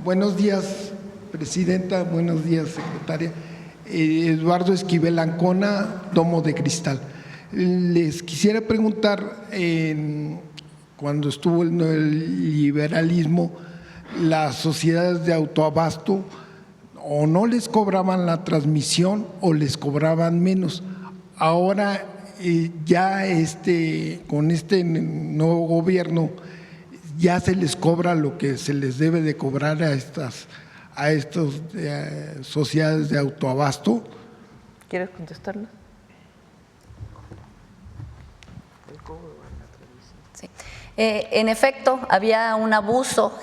Buenos días, presidenta. Buenos días, secretaria. Eduardo Esquivel Ancona, Domo de Cristal. Les quisiera preguntar, cuando estuvo el liberalismo, las sociedades de autoabasto o no les cobraban la transmisión o les cobraban menos. Ahora ya con este nuevo gobierno ya se les cobra lo que se les debe de cobrar a estas sociedades de autoabasto. ¿Quieres contestarlo? Sí. En efecto, había un abuso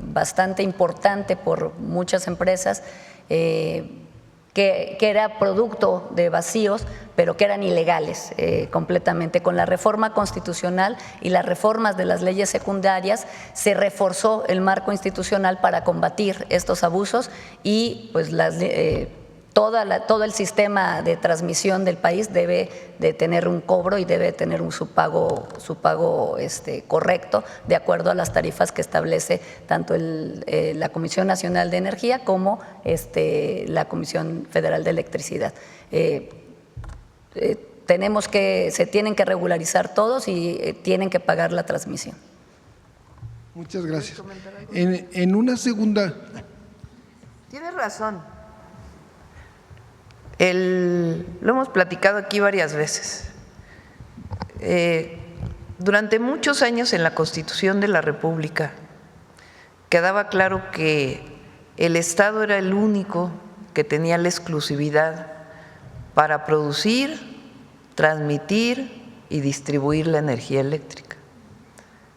bastante importante por muchas empresas que era producto de vacíos, pero que eran ilegales completamente. Con la reforma constitucional y las reformas de las leyes secundarias se reforzó el marco institucional para combatir estos abusos y pues todo el sistema de transmisión del país debe de tener un cobro y debe tener su pago correcto de acuerdo a las tarifas que establece tanto la Comisión Nacional de Energía como la Comisión Federal de Electricidad. Se tienen que regularizar todos y tienen que pagar la transmisión. Muchas gracias. En una segunda… Tienes razón. Lo hemos platicado aquí varias veces. Durante muchos años en la Constitución de la República quedaba claro que el Estado era el único que tenía la exclusividad para producir, transmitir y distribuir la energía eléctrica.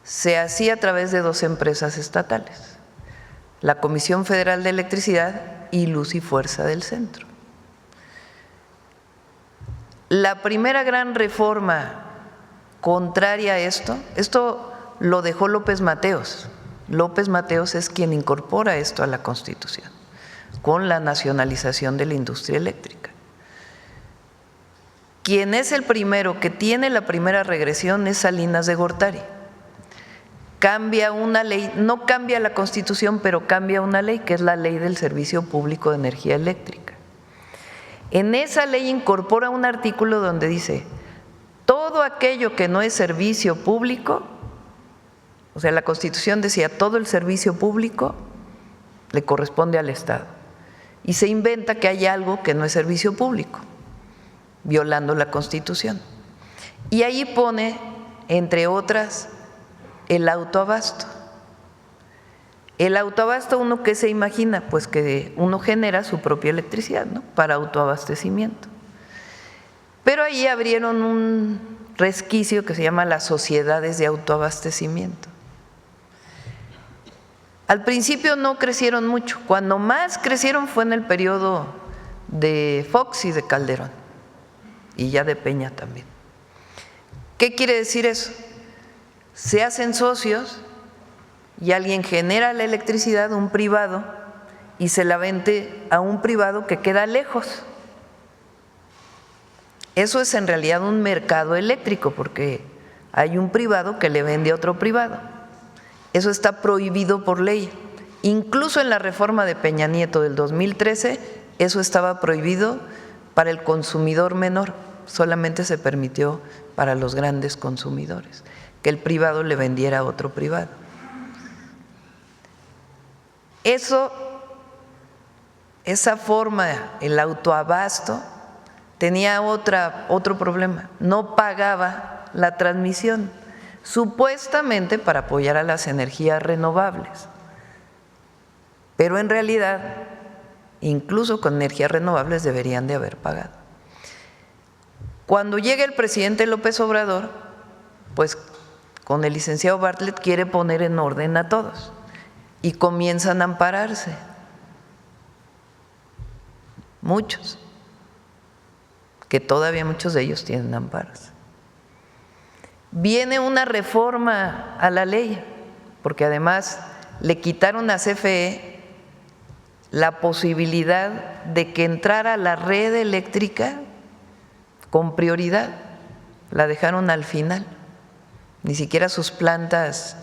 Se hacía a través de dos empresas estatales, la Comisión Federal de Electricidad y Luz y Fuerza del Centro. La primera gran reforma contraria a esto lo dejó López Mateos. López Mateos es quien incorpora esto a la Constitución, con la nacionalización de la industria eléctrica. Quien es el primero que tiene la primera regresión es Salinas de Gortari. Cambia una ley, no cambia la Constitución, pero cambia una ley, que es la Ley del Servicio Público de Energía Eléctrica. En esa ley incorpora un artículo donde dice, todo aquello que no es servicio público, o sea, la Constitución decía, todo el servicio público le corresponde al Estado. Y se inventa que hay algo que no es servicio público, violando la Constitución. Y ahí pone, entre otras, el autoabasto. El autoabasto, ¿uno qué se imagina? Pues que uno genera su propia electricidad, ¿no?, para autoabastecimiento. Pero ahí abrieron un resquicio que se llama las sociedades de autoabastecimiento. Al principio no crecieron mucho, cuando más crecieron fue en el periodo de Fox y de Calderón, y ya de Peña también. ¿Qué quiere decir eso? Se hacen socios y alguien genera la electricidad, un privado, y se la vende a un privado que queda lejos. Eso es en realidad un mercado eléctrico, porque hay un privado que le vende a otro privado. Eso está prohibido por ley. Incluso en la reforma de Peña Nieto del 2013, eso estaba prohibido para el consumidor menor, solamente se permitió para los grandes consumidores, que el privado le vendiera a otro privado. Esa forma, el autoabasto, tenía otro problema, no pagaba la transmisión, supuestamente para apoyar a las energías renovables, pero en realidad, incluso con energías renovables deberían de haber pagado. Cuando llega el presidente López Obrador, pues con el licenciado Bartlett quiere poner en orden a todos y comienzan a ampararse, muchos, que todavía muchos de ellos tienen amparos. Viene una reforma a la ley, porque además le quitaron a CFE la posibilidad de que entrara a la red eléctrica con prioridad, la dejaron al final, ni siquiera sus plantas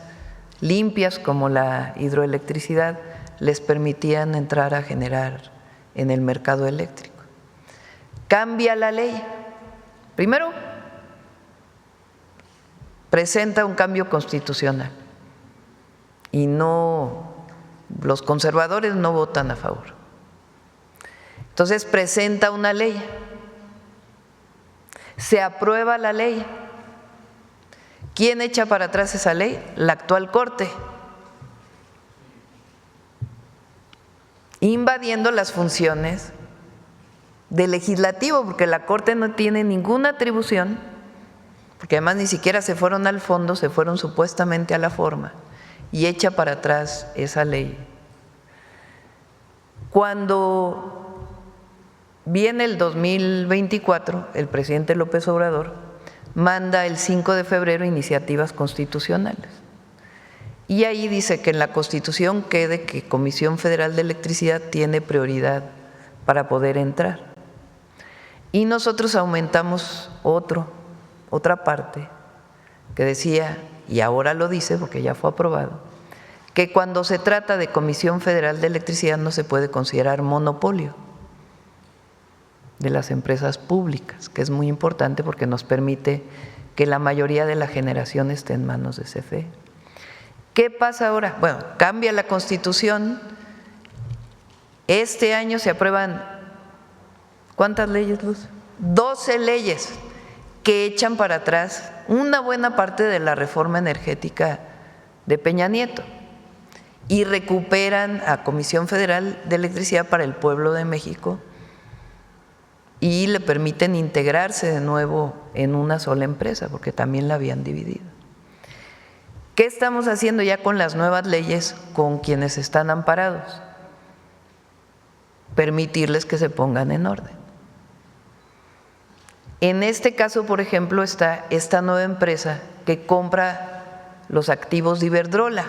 limpias como la hidroelectricidad les permitían entrar a generar en el mercado eléctrico. Cambia la ley. Primero, presenta un cambio constitucional y los conservadores no votan a favor. Entonces presenta una ley, se aprueba la ley. ¿Quién echa para atrás esa ley? La actual Corte, invadiendo las funciones del legislativo, porque la Corte no tiene ninguna atribución, porque además ni siquiera se fueron al fondo, se fueron supuestamente a la forma, y echa para atrás esa ley. Cuando viene el 2024, el presidente López Obrador manda el 5 de febrero iniciativas constitucionales. Y ahí dice que en la Constitución quede que Comisión Federal de Electricidad tiene prioridad para poder entrar. Y nosotros aumentamos otra parte que decía, y ahora lo dice porque ya fue aprobado, que cuando se trata de Comisión Federal de Electricidad no se puede considerar monopolio de las empresas públicas, que es muy importante porque nos permite que la mayoría de la generación esté en manos de CFE. ¿Qué pasa ahora? Bueno, cambia la Constitución. Este año se aprueban, ¿cuántas leyes, Luz? 12 leyes que echan para atrás una buena parte de la reforma energética de Peña Nieto y recuperan a Comisión Federal de Electricidad para el pueblo de México y le permiten integrarse de nuevo en una sola empresa, porque también la habían dividido. ¿Qué estamos haciendo ya con las nuevas leyes con quienes están amparados? Permitirles que se pongan en orden. En este caso, por ejemplo, está esta nueva empresa que compra los activos de Iberdrola.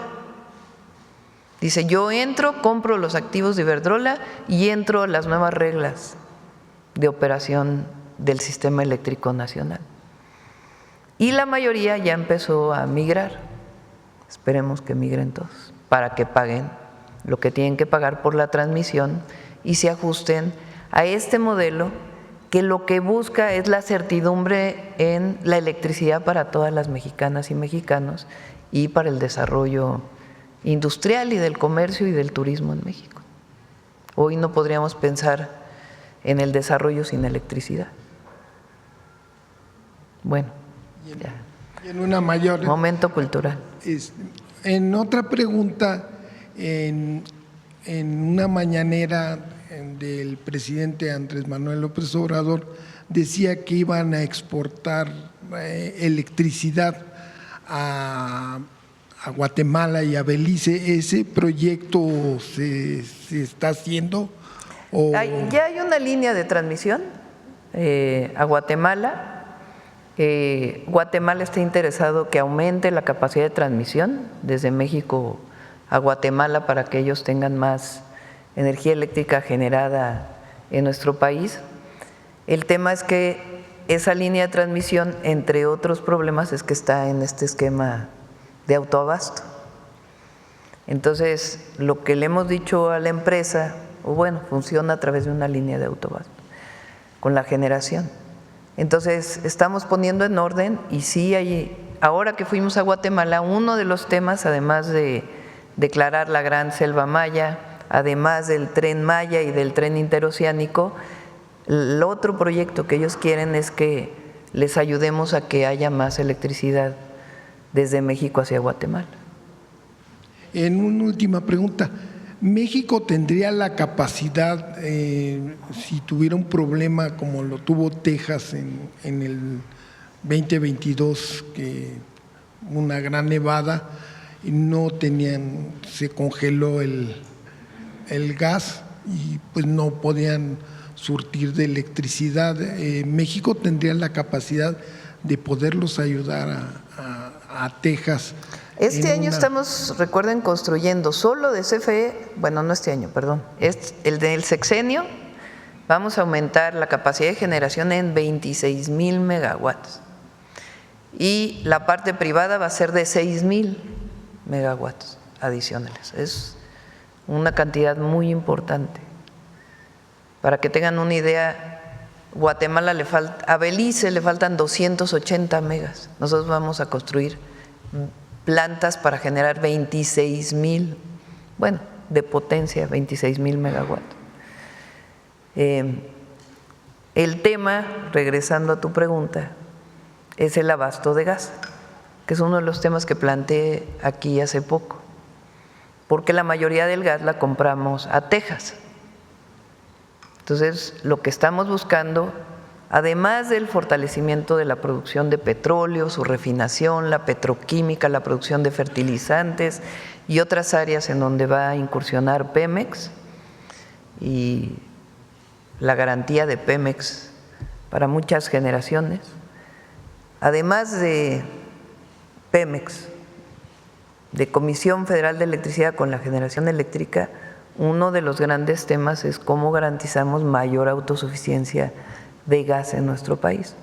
Dice, yo entro, compro los activos de Iberdrola y entro a las nuevas reglas de operación del sistema eléctrico nacional. Y la mayoría ya empezó a migrar. Esperemos que migren todos para que paguen lo que tienen que pagar por la transmisión y se ajusten a este modelo que lo que busca es la certidumbre en la electricidad para todas las mexicanas y mexicanos y para el desarrollo industrial y del comercio y del turismo en México. Hoy no podríamos pensar en el desarrollo sin electricidad. Bueno, ya. Y en una mayor… Momento cultural. En otra pregunta, en una mañanera del presidente Andrés Manuel López Obrador, decía que iban a exportar electricidad a Guatemala y a Belice. ¿Ese proyecto se está haciendo? Ya hay una línea de transmisión a Guatemala. Guatemala está interesado que aumente la capacidad de transmisión desde México a Guatemala para que ellos tengan más energía eléctrica generada en nuestro país. El tema es que esa línea de transmisión, entre otros problemas, es que está en este esquema de autoabasto. Entonces, lo que le hemos dicho a la empresa, funciona a través de una línea de autoabasto, con la generación. Entonces, estamos poniendo en orden y sí, ahora que fuimos a Guatemala, uno de los temas, además de declarar la Gran Selva Maya, además del Tren Maya y del Tren Interoceánico, el otro proyecto que ellos quieren es que les ayudemos a que haya más electricidad desde México hacia Guatemala. En una última pregunta, ¿México tendría la capacidad, si tuviera un problema como lo tuvo Texas en el 2022, que una gran nevada, y se congeló el gas y pues no podían surtir de electricidad? ¿México tendría la capacidad de poderlos ayudar a Texas? Este año estamos, recuerden, construyendo solo de CFE, no este año, perdón, es el del sexenio, vamos a aumentar la capacidad de generación en 26,000 megawatts y la parte privada va a ser de 6,000 megawatts adicionales. Es una cantidad muy importante. Para que tengan una idea, Guatemala a Belice le faltan 280 megas. Nosotros vamos a construir plantas para generar 26,000, bueno, de potencia, 26,000 megawatts. El tema, regresando a tu pregunta, es el abasto de gas, que es uno de los temas que planteé aquí hace poco, porque la mayoría del gas la compramos a Texas. Entonces, lo que estamos buscando, además del fortalecimiento de la producción de petróleo, su refinación, la petroquímica, la producción de fertilizantes y otras áreas en donde va a incursionar Pemex y la garantía de Pemex para muchas generaciones, además de Pemex, de Comisión Federal de Electricidad con la generación eléctrica, uno de los grandes temas es cómo garantizamos mayor autosuficiencia de gas en nuestro país.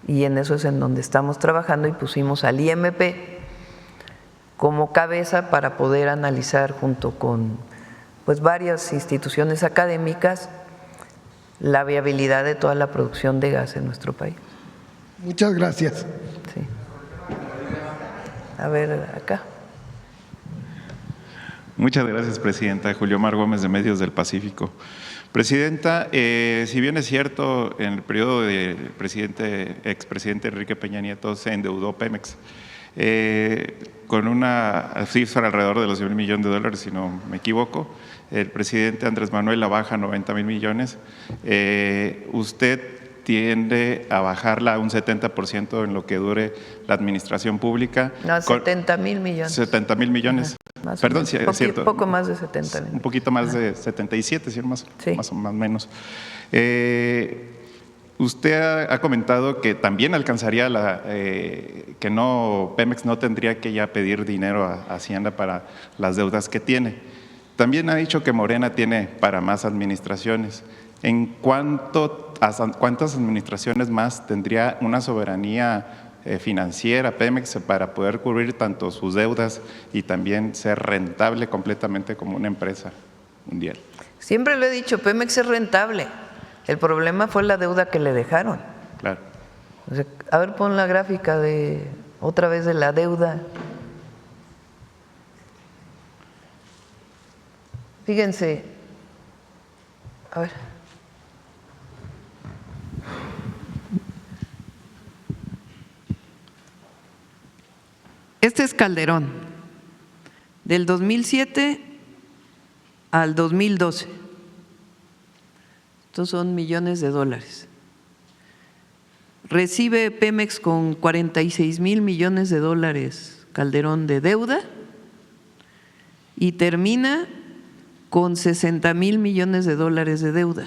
Y en eso es en donde estamos trabajando y pusimos al IMP como cabeza para poder analizar junto con varias instituciones académicas la viabilidad de toda la producción de gas en nuestro país. Muchas gracias. Sí. A ver, acá. Muchas gracias, Presidenta. Julio Mar Gómez, de Medios del Pacífico. Presidenta, si bien es cierto, en el periodo del expresidente Enrique Peña Nieto se endeudó Pemex con una cifra alrededor de los $1,000 millones, si no me equivoco. El presidente Andrés Manuel la baja a 90,000 millones. Usted tiende a bajarla a un 70% en lo que dure la administración pública. No, 70,000 millones. 70,000 millones. Más Perdón, sí, es cierto. Poco más de 70,000. Un poquito más de 77, ¿sí? Más o menos. Usted ha comentado que también alcanzaría que Pemex no tendría que ya pedir dinero a Hacienda para las deudas que tiene. También ha dicho que Morena tiene para más administraciones. ¿Cuántas administraciones más tendría una soberanía financiera Pemex para poder cubrir tanto sus deudas y también ser rentable completamente como una empresa mundial? Siempre lo he dicho, Pemex es rentable. El problema fue la deuda que le dejaron. Claro. O sea, a ver, pon la gráfica otra vez de la deuda. Fíjense, a ver. Este es Calderón, del 2007 al 2012. Estos son millones de dólares. Recibe Pemex con 46,000 millones de dólares Calderón de deuda y termina con 60,000 millones de dólares de deuda.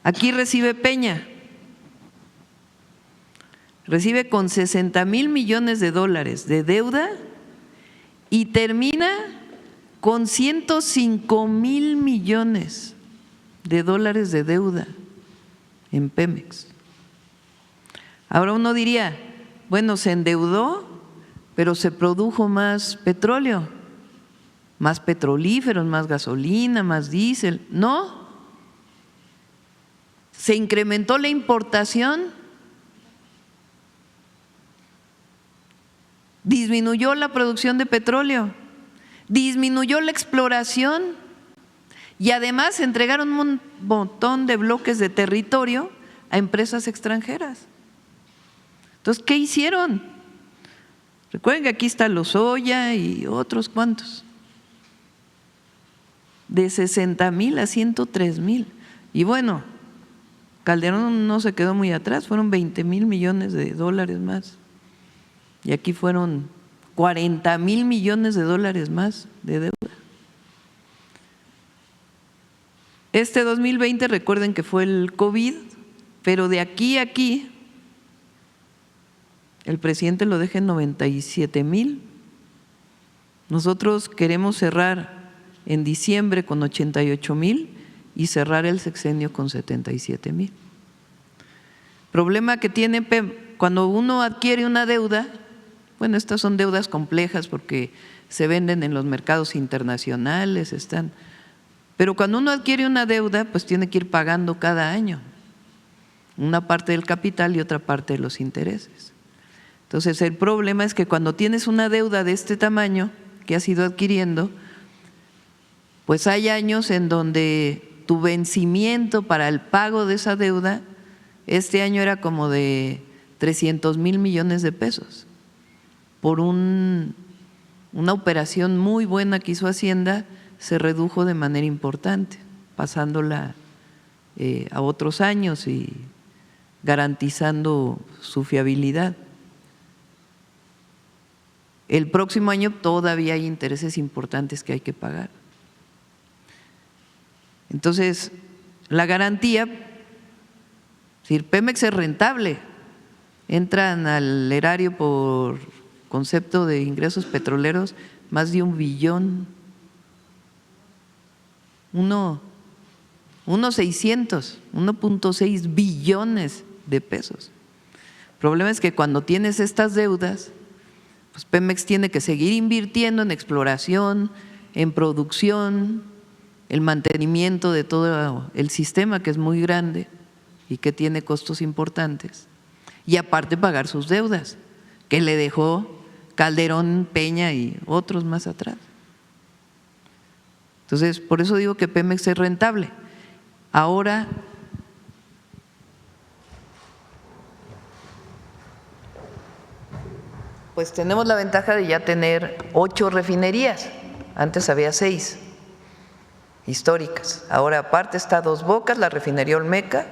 Aquí recibe Peña. Recibe con 60,000 millones de dólares de deuda y termina con 105,000 millones de dólares de deuda en Pemex. Ahora uno diría, bueno, se endeudó, pero se produjo más petróleo, más petrolíferos, más gasolina, más diésel. No, se incrementó la importación, disminuyó la producción de petróleo, disminuyó la exploración y además se entregaron un montón de bloques de territorio a empresas extranjeras. Entonces, ¿qué hicieron? Recuerden que aquí está Lozoya y otros cuantos. De 60,000 a 103,000. Y bueno, Calderón no se quedó muy atrás, fueron 20,000 millones de dólares más. Y aquí fueron 40,000 millones de dólares más de deuda. Este 2020, recuerden que fue el COVID, pero de aquí a aquí, el presidente lo deja en 97,000. Nosotros queremos cerrar en diciembre con 88,000 y cerrar el sexenio con 77,000. Problema que tiene cuando uno adquiere una deuda, bueno, estas son deudas complejas porque se venden en los mercados internacionales, pero cuando uno adquiere una deuda, pues tiene que ir pagando cada año una parte del capital y otra parte de los intereses. Entonces, el problema es que cuando tienes una deuda de este tamaño que has ido adquiriendo, pues hay años en donde tu vencimiento para el pago de esa deuda, este año era como de 300,000 millones de pesos, por una operación muy buena que hizo Hacienda, se redujo de manera importante, pasándola a otros años y garantizando su fiabilidad. El próximo año todavía hay intereses importantes que hay que pagar. Entonces, la garantía, es decir, Pemex es rentable, entran al erario por concepto de ingresos petroleros más de 1 billón, 1.6 billones de pesos. El problema es que cuando tienes estas deudas, pues Pemex tiene que seguir invirtiendo en exploración, en producción, el mantenimiento de todo el sistema, que es muy grande y que tiene costos importantes, y aparte pagar sus deudas que le dejó Calderón, Peña y otros más atrás. Entonces, por eso digo que Pemex es rentable. Ahora, pues tenemos la ventaja de ya tener 8 refinerías, antes había 6 históricas. Ahora aparte está Dos Bocas, la refinería Olmeca,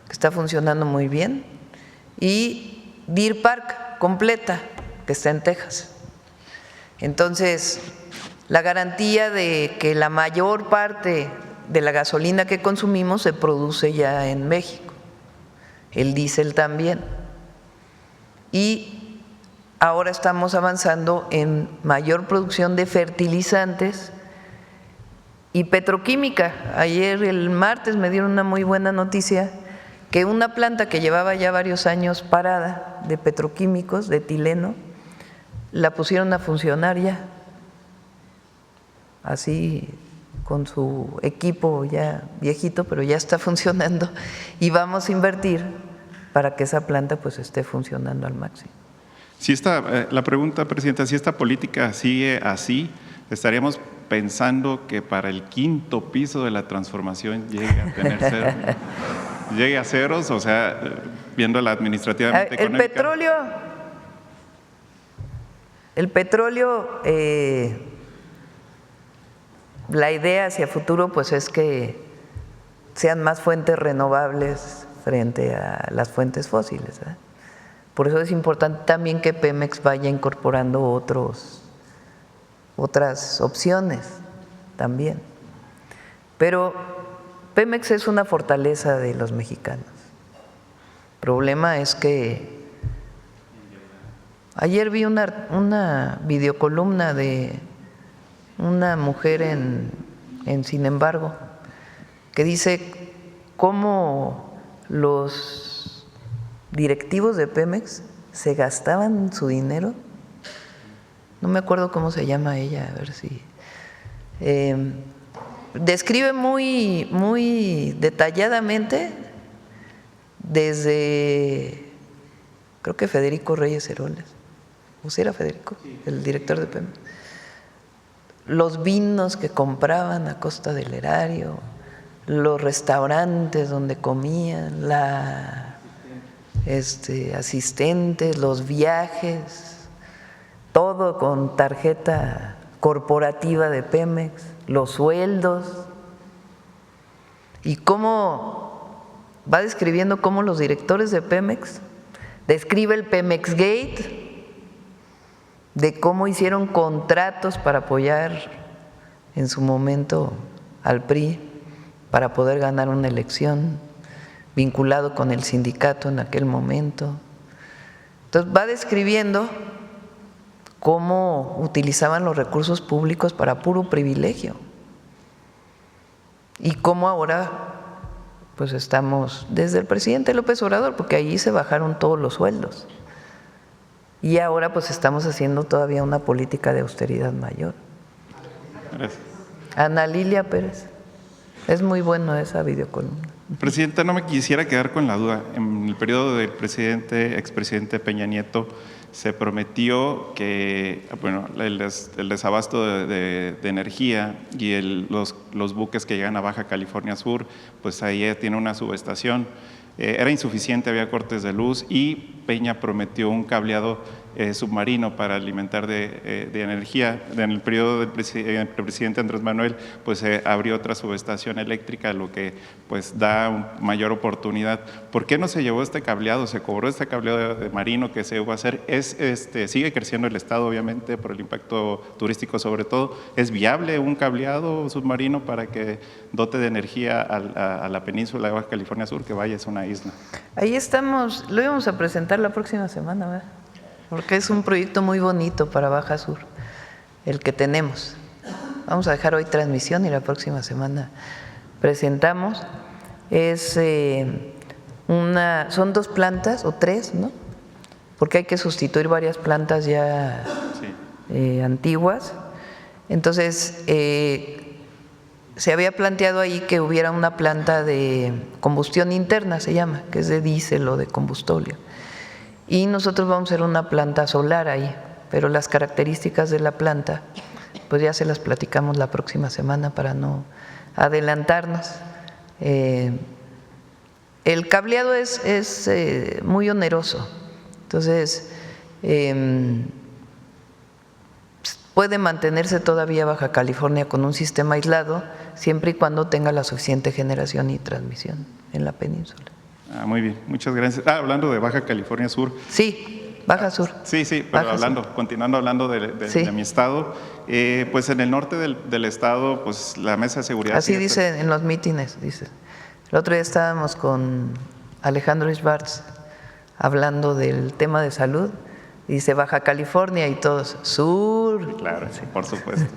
que está funcionando muy bien, y Deer Park completa, que está en Texas. Entonces, la garantía de que la mayor parte de la gasolina que consumimos se produce ya en México, el diésel también. Y ahora estamos avanzando en mayor producción de fertilizantes y petroquímica. Ayer, el martes, me dieron una muy buena noticia, que una planta que llevaba ya varios años parada de petroquímicos, de etileno, la pusieron a funcionar ya, así con su equipo ya viejito, pero ya está funcionando, y vamos a invertir para que esa planta pues esté funcionando al máximo. Si la pregunta, Presidenta, si esta política sigue así, estaríamos pensando que para el 5.º piso de la transformación llegue a tener cero, llegue a ceros, o sea, viéndola administrativamente económica. El petróleo, la idea hacia futuro pues es que sean más fuentes renovables frente a las fuentes fósiles, ¿verdad? Por eso es importante también que Pemex vaya incorporando otras opciones también. Pero Pemex es una fortaleza de los mexicanos. El problema es que ayer vi una videocolumna de una mujer en Sin Embargo, que dice cómo los directivos de Pemex se gastaban su dinero. No me acuerdo cómo se llama ella, a ver si… describe muy detalladamente desde, creo que Federico Reyes Heroles, ¿o si era Federico, el director de Pemex? Los vinos que compraban a costa del erario, los restaurantes donde comían, asistentes, los viajes, todo con tarjeta corporativa de Pemex, los sueldos, y cómo va describiendo cómo los directores de Pemex, describe el Pemex Gate, de cómo hicieron contratos para apoyar en su momento al PRI para poder ganar una elección, vinculado con el sindicato en aquel momento. Entonces va describiendo cómo utilizaban los recursos públicos para puro privilegio y cómo ahora pues estamos desde el presidente López Obrador, porque allí se bajaron todos los sueldos Y ahora pues estamos haciendo todavía una política de austeridad mayor. Gracias. Ana Lilia Pérez. Es muy bueno esa videocolumna. Presidenta, no me quisiera quedar con la duda. En el periodo del expresidente Peña Nieto, se prometió que el desabasto de energía y los buques que llegan a Baja California Sur, pues ahí tiene una subestación. Era insuficiente, había cortes de luz y Peña prometió un cableado submarino para alimentar de energía. En el periodo del presidente Andrés Manuel, pues se abrió otra subestación eléctrica, lo que pues da mayor oportunidad. ¿Por qué no se llevó este cableado? Se cobró este cableado de marino que se va a hacer. Sigue creciendo el estado, obviamente, por el impacto turístico sobre todo. ¿Es viable un cableado submarino para que dote de energía a la península de Baja California Sur, que vaya, es una isla? Ahí estamos, lo íbamos a presentar la próxima semana, ¿verdad? Porque es un proyecto muy bonito para Baja Sur, el que tenemos. Vamos a dejar hoy transmisión y la próxima semana presentamos. Son 2 plantas o 3, ¿no? Porque hay que sustituir varias plantas ya antiguas. Entonces, se había planteado ahí que hubiera una planta de combustión interna, se llama, que es de diésel o de combustóleo. Y nosotros vamos a hacer una planta solar ahí, pero las características de la planta, pues ya se las platicamos la próxima semana para no adelantarnos. El cableado es muy oneroso, entonces puede mantenerse todavía Baja California con un sistema aislado, siempre y cuando tenga la suficiente generación y transmisión en la península. Muy bien, muchas gracias. Hablando de Baja California Sur. Sí, Baja Sur. Sí, pero Baja continuando hablando de mi estado, pues en el norte del estado, pues la mesa de seguridad… Así dice en los mítines, dice. El otro día estábamos con Alejandro Schwartz hablando del tema de salud, y dice Baja California y todos, sur. Claro, sí, por supuesto.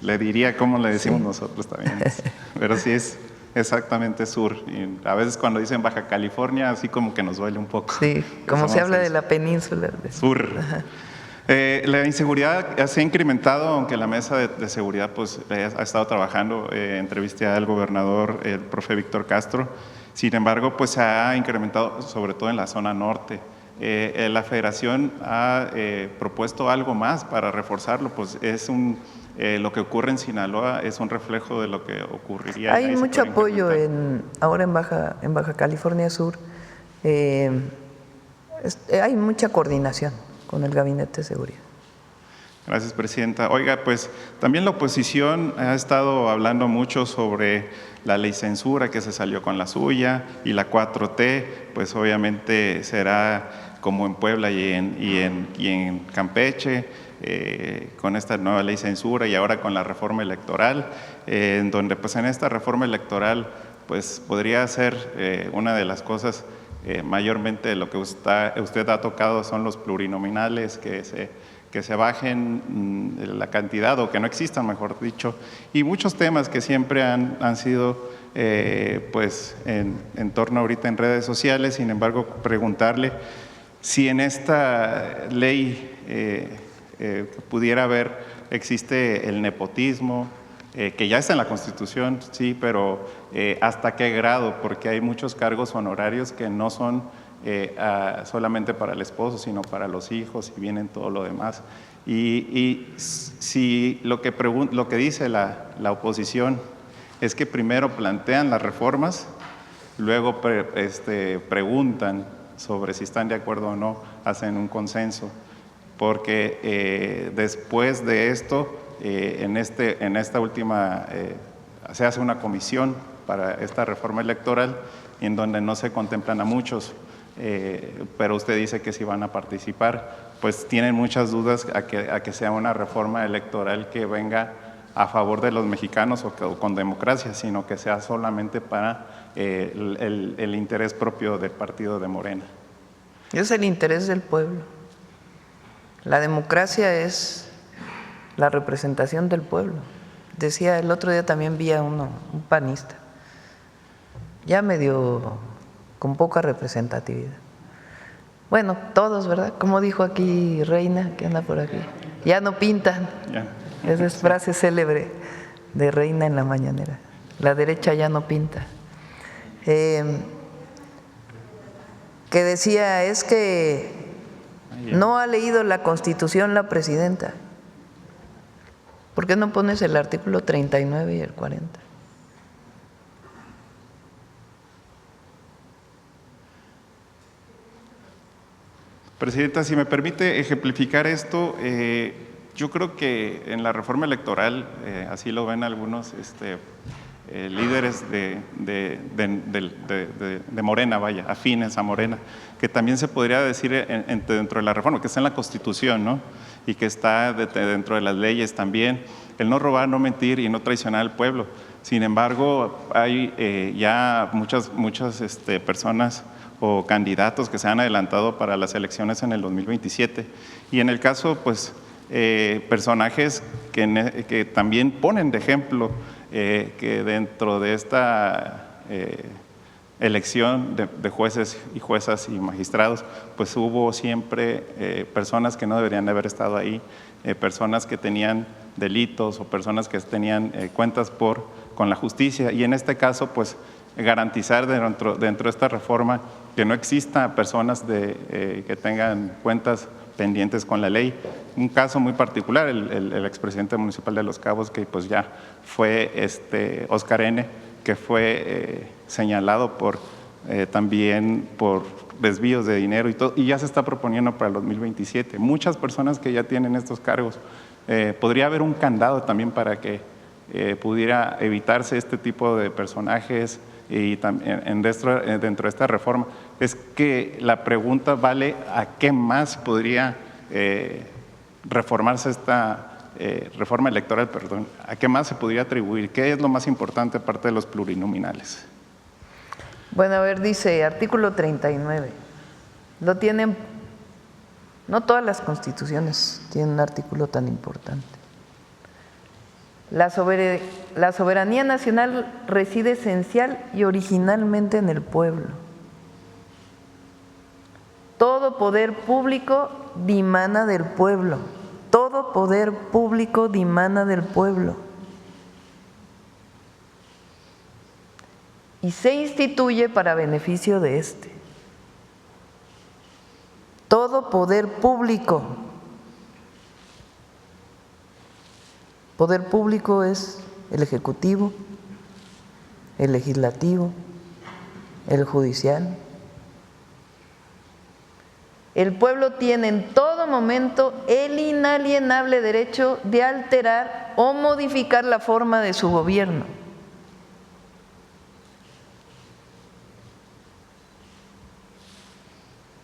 Le diría cómo le decimos nosotros también, pero sí es… Exactamente, sur. Y a veces cuando dicen Baja California, así como que nos duele un poco. Sí, como se habla de la península. Sur. La inseguridad se ha incrementado, aunque la mesa de seguridad pues, ha estado trabajando. Entrevisté al gobernador, el profe Víctor Castro. Sin embargo, pues se ha incrementado sobre todo en la zona norte. La federación ha propuesto algo más para reforzarlo, pues es lo que ocurre en Sinaloa es un reflejo de lo que ocurriría. Hay mucho apoyo ahora en Baja California Sur. Hay mucha coordinación con el Gabinete de Seguridad. Gracias, Presidenta. Oiga, pues también la oposición ha estado hablando mucho sobre la ley censura que se salió con la suya y la 4T, pues obviamente será como en Puebla y en Campeche. Con esta nueva ley censura y ahora con la reforma electoral, en donde pues en esta reforma electoral pues podría ser una de las cosas mayormente lo que usted ha tocado son los plurinominales, que se bajen la cantidad o que no existan, mejor dicho, y muchos temas que siempre han sido pues en torno ahorita en redes sociales. Sin embargo, preguntarle si en esta ley que pudiera haber, existe el nepotismo, que ya está en la Constitución, sí, pero ¿hasta qué grado? Porque hay muchos cargos honorarios que no son solamente para el esposo, sino para los hijos y vienen todo lo demás. Y si lo que dice la oposición es que primero plantean las reformas, luego preguntan sobre si están de acuerdo o no, hacen un consenso. Porque después de esto, en esta última, se hace una comisión para esta reforma electoral en donde no se contemplan a muchos, pero usted dice que si van a participar, pues tienen muchas dudas a que sea una reforma electoral que venga a favor de los mexicanos o con democracia, sino que sea solamente para el interés propio del partido de Morena. Es el interés del pueblo. La democracia es la representación del pueblo. Decía, el otro día también vi a un panista, ya medio con poca representatividad. Bueno, todos, ¿verdad? Como dijo aquí Reina, que anda por aquí. Ya no pintan. Ya. Esa es frase célebre de Reina en la mañanera. La derecha ya no pinta. Que decía, es que no ha leído la Constitución la presidenta. ¿Por qué no pones el artículo 39 y el 40? Presidenta, si me permite ejemplificar esto, yo creo que en la reforma electoral, así lo ven algunos líderes de Morena, vaya, afines a Morena, que también se podría decir dentro de la reforma, que está en la Constitución, ¿no? Y que está dentro de las leyes también, el no robar, no mentir y no traicionar al pueblo. Sin embargo, hay ya muchas personas o candidatos que se han adelantado para las elecciones en el 2027. Y en el caso, pues, personajes que también ponen de ejemplo que dentro de esta elección de jueces y juezas y magistrados, pues hubo siempre personas que no deberían de haber estado ahí, personas que tenían delitos o personas que tenían cuentas con la justicia. Y en este caso, pues, garantizar dentro de esta reforma que no exista personas que tengan cuentas pendientes con la ley. Un caso muy particular, el expresidente municipal de Los Cabos, que pues ya fue Oscar N., que fue señalado también por desvíos de dinero y todo, y ya se está proponiendo para el 2027. Muchas personas que ya tienen estos cargos, podría haber un candado también para que pudiera evitarse este tipo de personajes. Y también dentro de esta reforma, es que la pregunta vale a qué más podría reformarse esta reforma electoral, perdón, a qué más se podría atribuir, qué es lo más importante aparte de los plurinominales. Bueno, a ver, dice artículo 39. Lo tienen, no todas las constituciones tienen un artículo tan importante. La soberanía nacional reside esencial y originalmente en el pueblo. Todo poder público dimana del pueblo. Todo poder público dimana del pueblo. Y se instituye para beneficio de éste. Todo poder público. Poder público es el ejecutivo, el legislativo, el judicial. El pueblo tiene en todo momento el inalienable derecho de alterar o modificar la forma de su gobierno.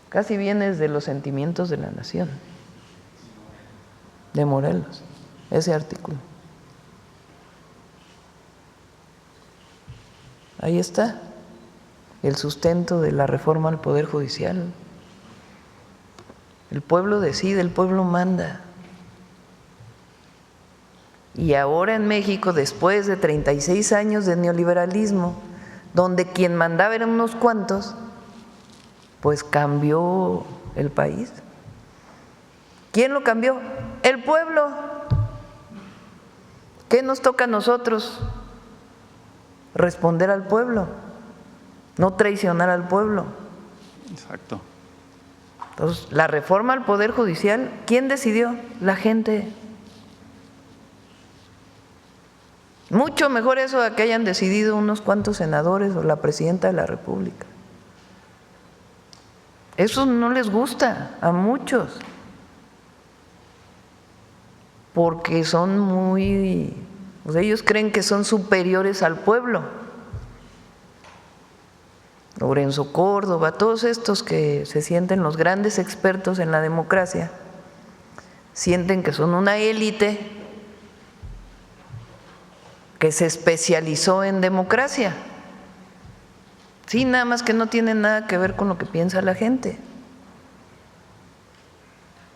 Casi viene de los sentimientos de la nación, de Morelos, ese artículo. Ahí está el sustento de la reforma al Poder Judicial. El pueblo decide, el pueblo manda. Y ahora en México, después de 36 años de neoliberalismo, donde quien mandaba eran unos cuantos, pues cambió el país. ¿Quién lo cambió? El pueblo. ¿Qué nos toca a nosotros? Responder al pueblo, no traicionar al pueblo. Exacto. Entonces, la reforma al Poder Judicial, ¿quién decidió? La gente. Mucho mejor eso a que hayan decidido unos cuantos senadores o la presidenta de la República. Eso no les gusta a muchos, porque son muy, ellos creen que son superiores al pueblo. Lorenzo Córdoba, todos estos que se sienten los grandes expertos en la democracia, sienten que son una élite que se especializó en democracia. Sí, nada más que no tiene nada que ver con lo que piensa la gente.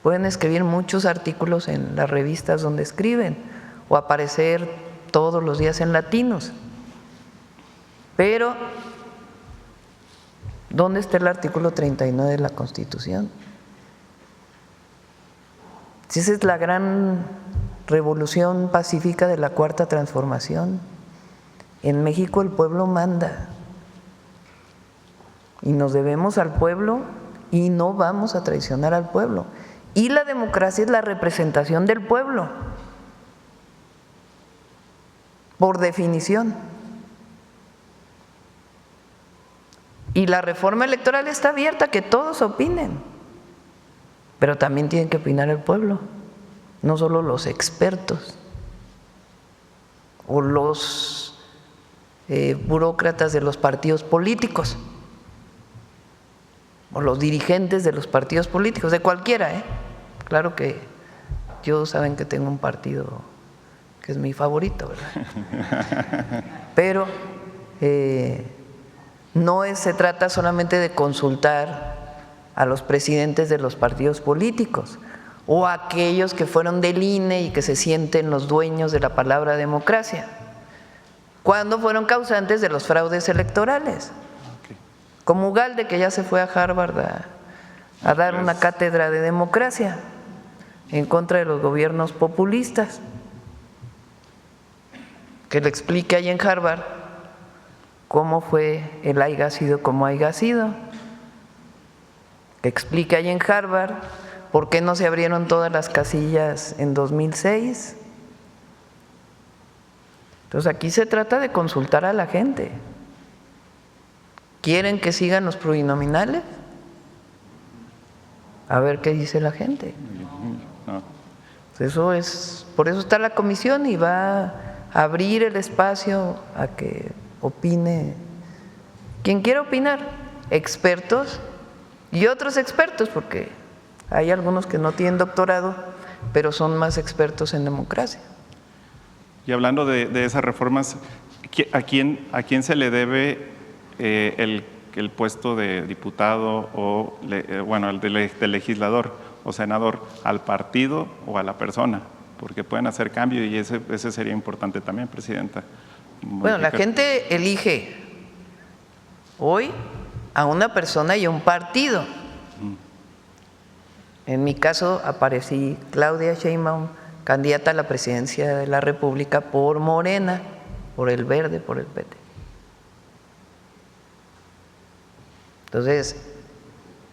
Pueden escribir muchos artículos en las revistas donde escriben o aparecer todos los días en Latinos, pero ¿Dónde está el artículo 39 de la Constitución? Si esa es la gran revolución pacífica de la Cuarta Transformación. En México el pueblo manda y nos debemos al pueblo y no vamos a traicionar al pueblo. Y la democracia es la representación del pueblo, por definición. Y la reforma electoral está abierta a que todos opinen, pero también tiene que opinar el pueblo, no solo los expertos o los burócratas de los partidos políticos o los dirigentes de los partidos políticos, de cualquiera, ¿eh? Claro que yo saben que tengo un partido que es mi favorito, ¿verdad? Pero no se trata solamente de consultar a los presidentes de los partidos políticos o a aquellos que fueron del INE y que se sienten los dueños de la palabra democracia, cuando fueron causantes de los fraudes electorales, como Ugalde, que ya se fue a Harvard a dar una cátedra de democracia en contra de los gobiernos populistas, que le explique ahí en Harvard cómo fue el haya sido como haya sido, que explique ahí en Harvard por qué no se abrieron todas las casillas en 2006. Entonces aquí se trata de consultar a la gente. ¿Quieren que sigan los plurinominales? A ver qué dice la gente. Eso es, por eso está la comisión y va a abrir el espacio a que opine quien quiera opinar, expertos y otros expertos, porque hay algunos que no tienen doctorado, pero son más expertos en democracia. Y hablando de esas reformas, ¿a quién se le debe el puesto de diputado o, bueno, el de legislador o senador? ¿Al partido o a la persona? Porque pueden hacer cambio y ese sería importante también, Presidenta. Bueno, la gente elige hoy a una persona y a un partido. En mi caso aparecí Claudia Sheinbaum, candidata a la presidencia de la República por Morena, por el Verde, por el PT. Entonces,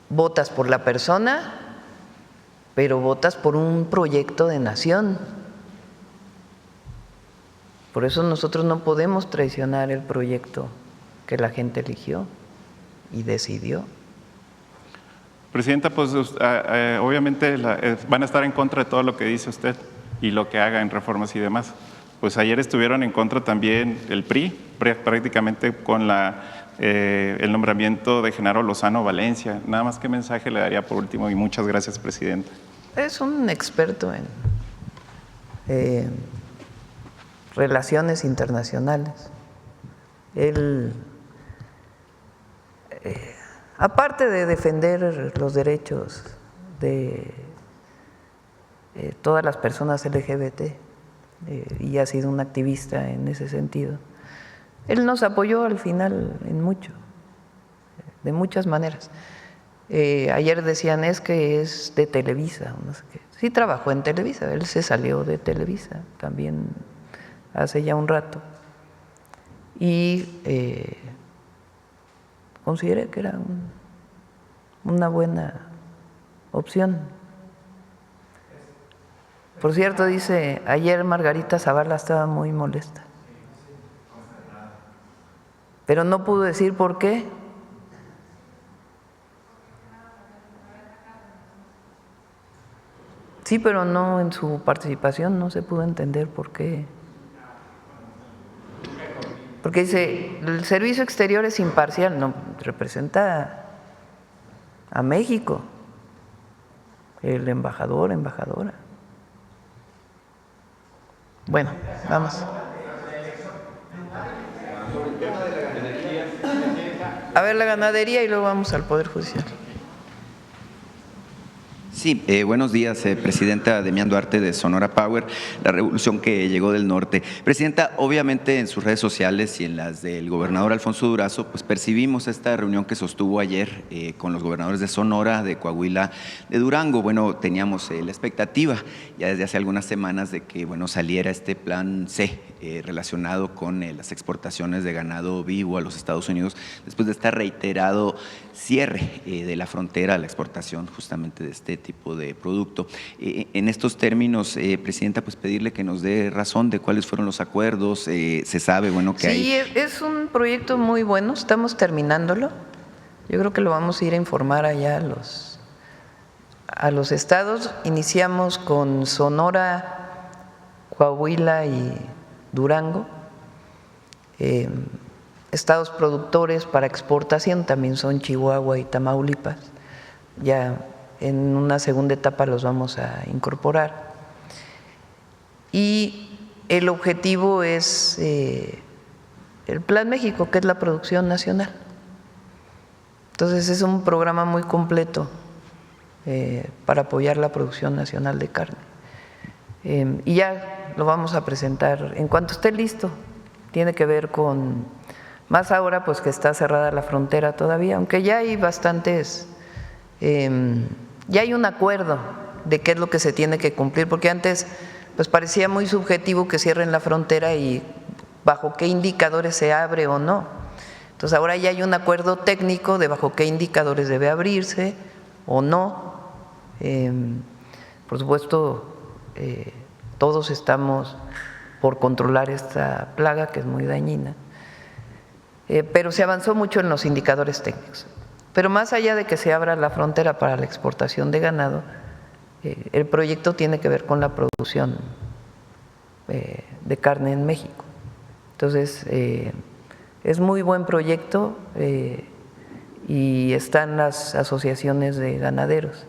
votas por la persona, pero votas por un proyecto de nación. Por eso nosotros no podemos traicionar el proyecto que la gente eligió y decidió. Presidenta, pues obviamente van a estar en contra de todo lo que dice usted y lo que haga en reformas y demás. Pues ayer estuvieron en contra también el PRI, prácticamente con el nombramiento de Genaro Lozano Valencia. Nada más, ¿qué mensaje le daría por último? Y muchas gracias, Presidenta. Es un experto en relaciones internacionales. Él, aparte de defender los derechos de todas las personas LGBT, y ha sido un activista en ese sentido, él nos apoyó al final en mucho, de muchas maneras. Ayer decían es que es de Televisa, no sé qué. Sí trabajó en Televisa, él se salió de Televisa también hace ya un rato y consideré que era una buena opción. Por cierto, dice, ayer Margarita Zavala estaba muy molesta, pero no pudo decir por qué. Sí, pero no en su participación, no se pudo entender por qué. Porque dice, el servicio exterior es imparcial, no, representa a México, el embajador, embajadora. Bueno, vamos. A ver la ganadería y luego vamos al Poder Judicial. Sí, buenos días, Presidenta Demián Duarte de Sonora Power, la revolución que llegó del norte. Presidenta, obviamente en sus redes sociales y en las del gobernador Alfonso Durazo, pues percibimos esta reunión que sostuvo ayer con los gobernadores de Sonora, de Coahuila, de Durango. Bueno, teníamos la expectativa ya desde hace algunas semanas de que, bueno, saliera este plan C relacionado con las exportaciones de ganado vivo a los Estados Unidos, después de este reiterado cierre de la frontera a la exportación justamente de este tipo de producto. En estos términos, Presidenta, pues pedirle que nos dé razón de cuáles fueron los acuerdos. Se sabe, bueno, que sí, es un proyecto muy bueno, estamos terminándolo. Yo creo que lo vamos a ir a informar allá a los estados. Iniciamos con Sonora, Coahuila y Durango. Estados productores para exportación también son Chihuahua y Tamaulipas. Ya en una segunda etapa los vamos a incorporar. Y el objetivo es el Plan México, que es la producción nacional. Entonces es un programa muy completo para apoyar la producción nacional de carne. Y ya lo vamos a presentar en cuanto esté listo. Tiene que ver con, más ahora pues que está cerrada la frontera todavía, aunque ya hay bastantes, ya hay un acuerdo de qué es lo que se tiene que cumplir, porque antes pues parecía muy subjetivo que cierren la frontera y bajo qué indicadores se abre o no. Entonces ahora ya hay un acuerdo técnico de bajo qué indicadores debe abrirse o no. Por supuesto, todos estamos por controlar esta plaga que es muy dañina, pero se avanzó mucho en los indicadores técnicos. Pero más allá de que se abra la frontera para la exportación de ganado, el proyecto tiene que ver con la producción de carne en México. Entonces, es muy buen proyecto y están las asociaciones de ganaderos.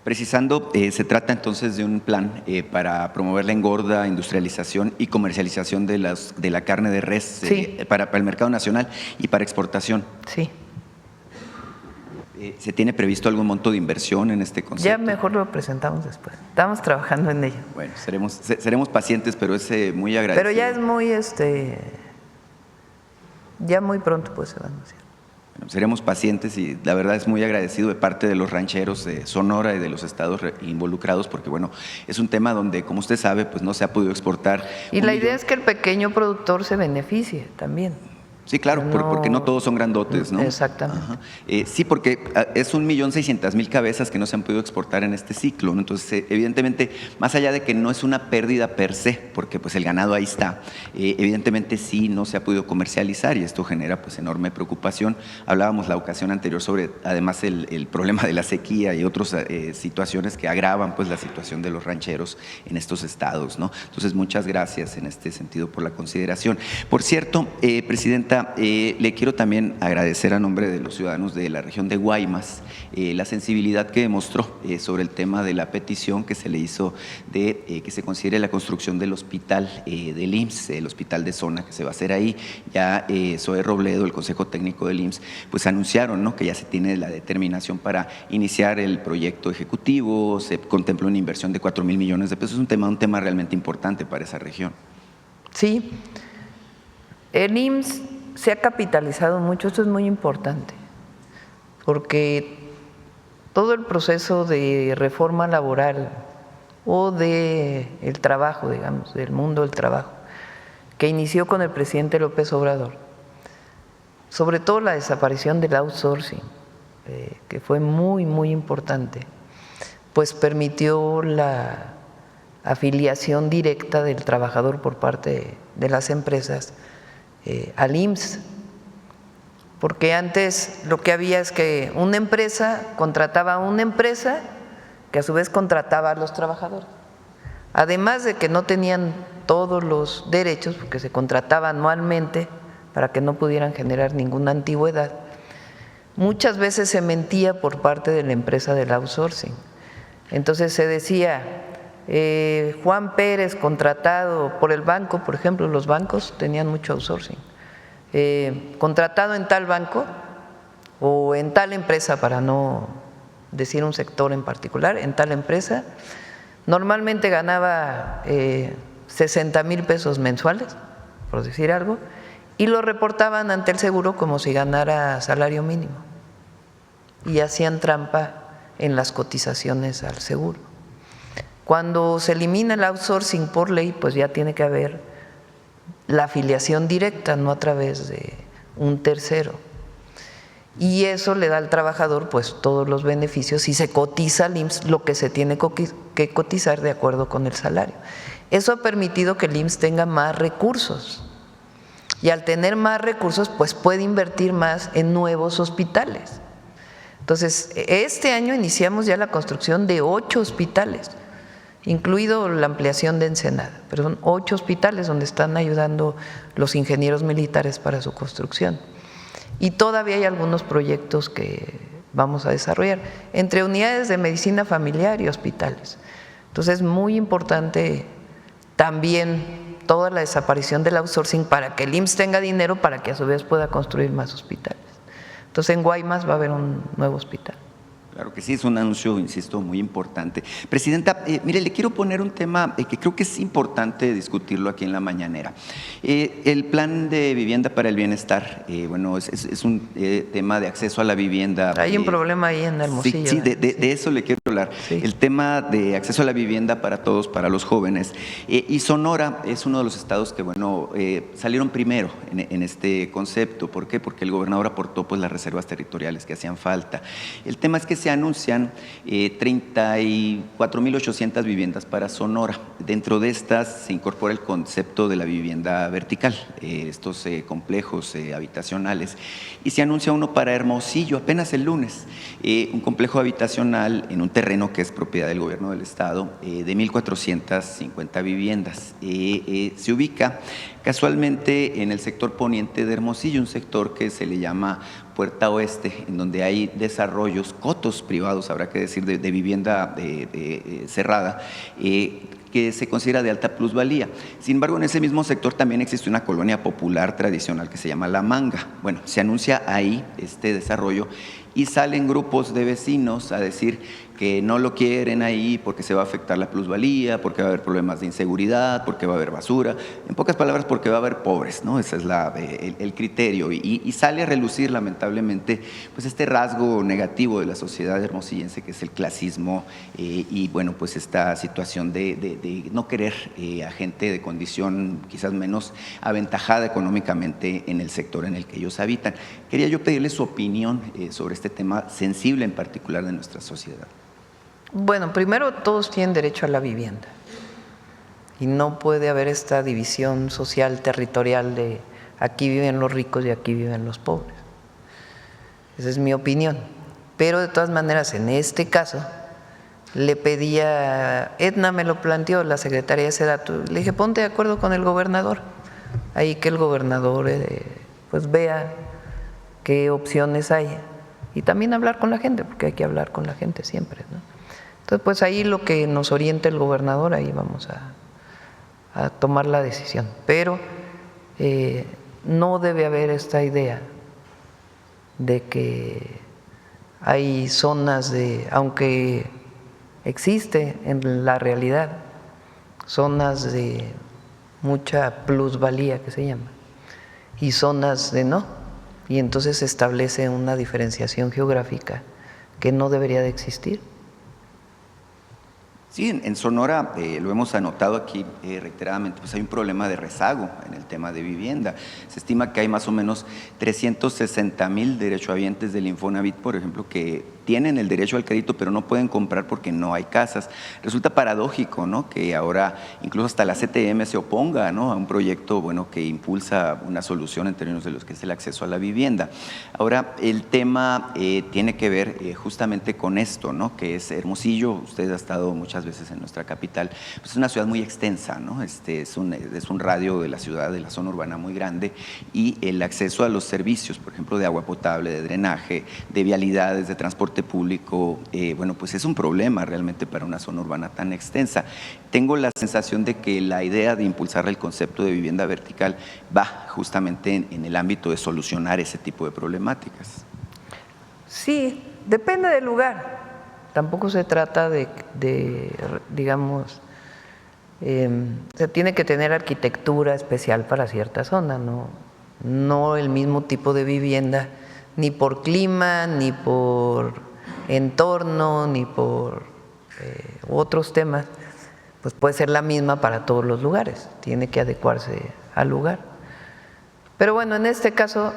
Precisando, se trata entonces de un plan para promover la engorda, industrialización y comercialización de la carne de res Sí. Para el mercado nacional y para exportación. Sí. ¿Se tiene previsto algún monto de inversión en este concepto? Ya mejor lo presentamos después. Estamos trabajando en ello. Bueno, seremos pacientes, pero es muy agradecido. Pero ya es muy, ya muy pronto pues se va a anunciar. Bueno, seremos pacientes y la verdad es muy agradecido de parte de los rancheros de Sonora y de los estados involucrados, porque bueno, es un tema donde, como usted sabe, pues no se ha podido exportar. Y la idea es que el pequeño productor se beneficie también. Sí, claro, porque no todos son grandotes, ¿no? Exactamente. Ajá. Sí, porque es 1.600.000 cabezas que no se han podido exportar en este ciclo, ¿no? Entonces, evidentemente, más allá de que no es una pérdida per se, porque pues el ganado ahí está, evidentemente sí no se ha podido comercializar y esto genera pues enorme preocupación. Hablábamos la ocasión anterior sobre, además, el problema de la sequía y otras situaciones que agravan pues la situación de los rancheros en estos estados, ¿no? Entonces, muchas gracias en este sentido por la consideración. Por cierto, Presidenta, le quiero también agradecer a nombre de los ciudadanos de la región de Guaymas la sensibilidad que demostró sobre el tema de la petición que se le hizo de que se considere la construcción del hospital del IMSS, el hospital de zona que se va a hacer ahí. Ya Zoe Robledo, el Consejo Técnico del IMSS, pues anunciaron, ¿no?, que ya se tiene la determinación para iniciar el proyecto ejecutivo, se contempló una inversión de 4,000 millones de pesos, es un tema realmente importante para esa región. Sí, el IMSS se ha capitalizado mucho, esto es muy importante, porque todo el proceso de reforma laboral o de el trabajo, digamos, del mundo del trabajo, que inició con el presidente López Obrador, sobre todo la desaparición del outsourcing, que fue muy, muy importante, pues permitió la afiliación directa del trabajador por parte de las empresas al IMSS, porque antes lo que había es que una empresa contrataba a una empresa que a su vez contrataba a los trabajadores, además de que no tenían todos los derechos porque se contrataba anualmente para que no pudieran generar ninguna antigüedad. Muchas veces se mentía por parte de la empresa del outsourcing, entonces se decía Juan Pérez contratado por el banco, por ejemplo, los bancos tenían mucho outsourcing, contratado en tal banco o en tal empresa para no decir un sector en particular, en tal empresa, normalmente ganaba 60,000 pesos mensuales, por decir algo, y lo reportaban ante el seguro como si ganara salario mínimo y hacían trampa en las cotizaciones al seguro. Cuando se elimina el outsourcing por ley, pues ya tiene que haber la afiliación directa, no a través de un tercero. Y eso le da al trabajador pues todos los beneficios y se cotiza al IMSS lo que se tiene que cotizar de acuerdo con el salario. Eso ha permitido que el IMSS tenga más recursos y al tener más recursos pues puede invertir más en nuevos hospitales. Entonces, este año iniciamos ya la construcción de 8 hospitales, incluido la ampliación de Ensenada, pero son 8 hospitales donde están ayudando los ingenieros militares para su construcción. Y todavía hay algunos proyectos que vamos a desarrollar, entre unidades de medicina familiar y hospitales. Entonces es muy importante también toda la desaparición del outsourcing para que el IMSS tenga dinero para que a su vez pueda construir más hospitales. Entonces en Guaymas va a haber un nuevo hospital. Claro que sí, es un anuncio, insisto, muy importante. Presidenta, mire, le quiero poner un tema que creo que es importante discutirlo aquí en la mañanera. El plan de vivienda para el bienestar, bueno, es un tema de acceso a la vivienda. Hay un problema ahí en Hermosillo. Sí, de eso le quiero hablar. Sí. El tema de acceso a la vivienda para todos, para los jóvenes. Y Sonora es uno de los estados que, bueno, salieron primero en este concepto. ¿Por qué? Porque el gobernador aportó pues las reservas territoriales que hacían falta. El tema es que se anuncian 34,800 viviendas para Sonora. Dentro de estas se incorpora el concepto de la vivienda vertical, estos complejos habitacionales. Y se anuncia uno para Hermosillo apenas el lunes, un complejo habitacional en un terreno que es propiedad del gobierno del estado de 1,450 viviendas. Se ubica casualmente en el sector poniente de Hermosillo, un sector que se le llama Puerta Oeste, en donde hay desarrollos, cotos privados, habrá que decir, de vivienda cerrada, que se considera de alta plusvalía. Sin embargo, en ese mismo sector también existe una colonia popular tradicional que se llama La Manga. Bueno, se anuncia ahí este desarrollo y salen grupos de vecinos a decir que no lo quieren ahí porque se va a afectar la plusvalía, porque va a haber problemas de inseguridad, porque va a haber basura, en pocas palabras, porque va a haber pobres, ¿no? Ese es el criterio y sale a relucir lamentablemente pues este rasgo negativo de la sociedad hermosillense que es el clasismo y bueno, pues esta situación de no querer a gente de condición quizás menos aventajada económicamente en el sector en el que ellos habitan. Quería yo pedirle su opinión sobre este tema sensible en particular de nuestra sociedad. Bueno, primero todos tienen derecho a la vivienda y no puede haber esta división social, territorial de aquí viven los ricos y aquí viven los pobres. Esa es mi opinión. Pero de todas maneras, en este caso, le pedía, Edna me lo planteó, la secretaria de Sedatu, le dije, ponte de acuerdo con el gobernador, ahí que el gobernador pues vea qué opciones hay y también hablar con la gente, porque hay que hablar con la gente siempre, ¿no? Entonces, pues ahí lo que nos oriente el gobernador, ahí vamos a tomar la decisión. Pero no debe haber esta idea de que hay zonas aunque existe en la realidad, zonas de mucha plusvalía que se llama, y zonas de no, y entonces se establece una diferenciación geográfica que no debería de existir. Sí, en Sonora lo hemos anotado aquí reiteradamente, pues hay un problema de rezago en el tema de vivienda. Se estima que hay más o menos 360,000 derechohabientes del Infonavit, por ejemplo, que tienen el derecho al crédito, pero no pueden comprar porque no hay casas. Resulta paradójico, ¿no?, que ahora incluso hasta la CTM se oponga, ¿no?, a un proyecto, bueno, que impulsa una solución en términos de lo que es el acceso a la vivienda. Ahora, el tema tiene que ver justamente con esto, ¿no?, que es Hermosillo. Usted ha estado muchas veces en nuestra capital, pues es una ciudad muy extensa, ¿no? Es un radio de la ciudad, de la zona urbana muy grande, y el acceso a los servicios, por ejemplo, de agua potable, de drenaje, de vialidades, de transporte público, bueno, pues es un problema realmente para una zona urbana tan extensa. Tengo la sensación de que la idea de impulsar el concepto de vivienda vertical va justamente en el ámbito de solucionar ese tipo de problemáticas. Sí, depende del lugar. Tampoco se trata digamos, se tiene que tener arquitectura especial para cierta zona, no el mismo tipo de vivienda, ni por clima, ni por entorno, ni por otros temas, pues puede ser la misma para todos los lugares, tiene que adecuarse al lugar. Pero bueno, en este caso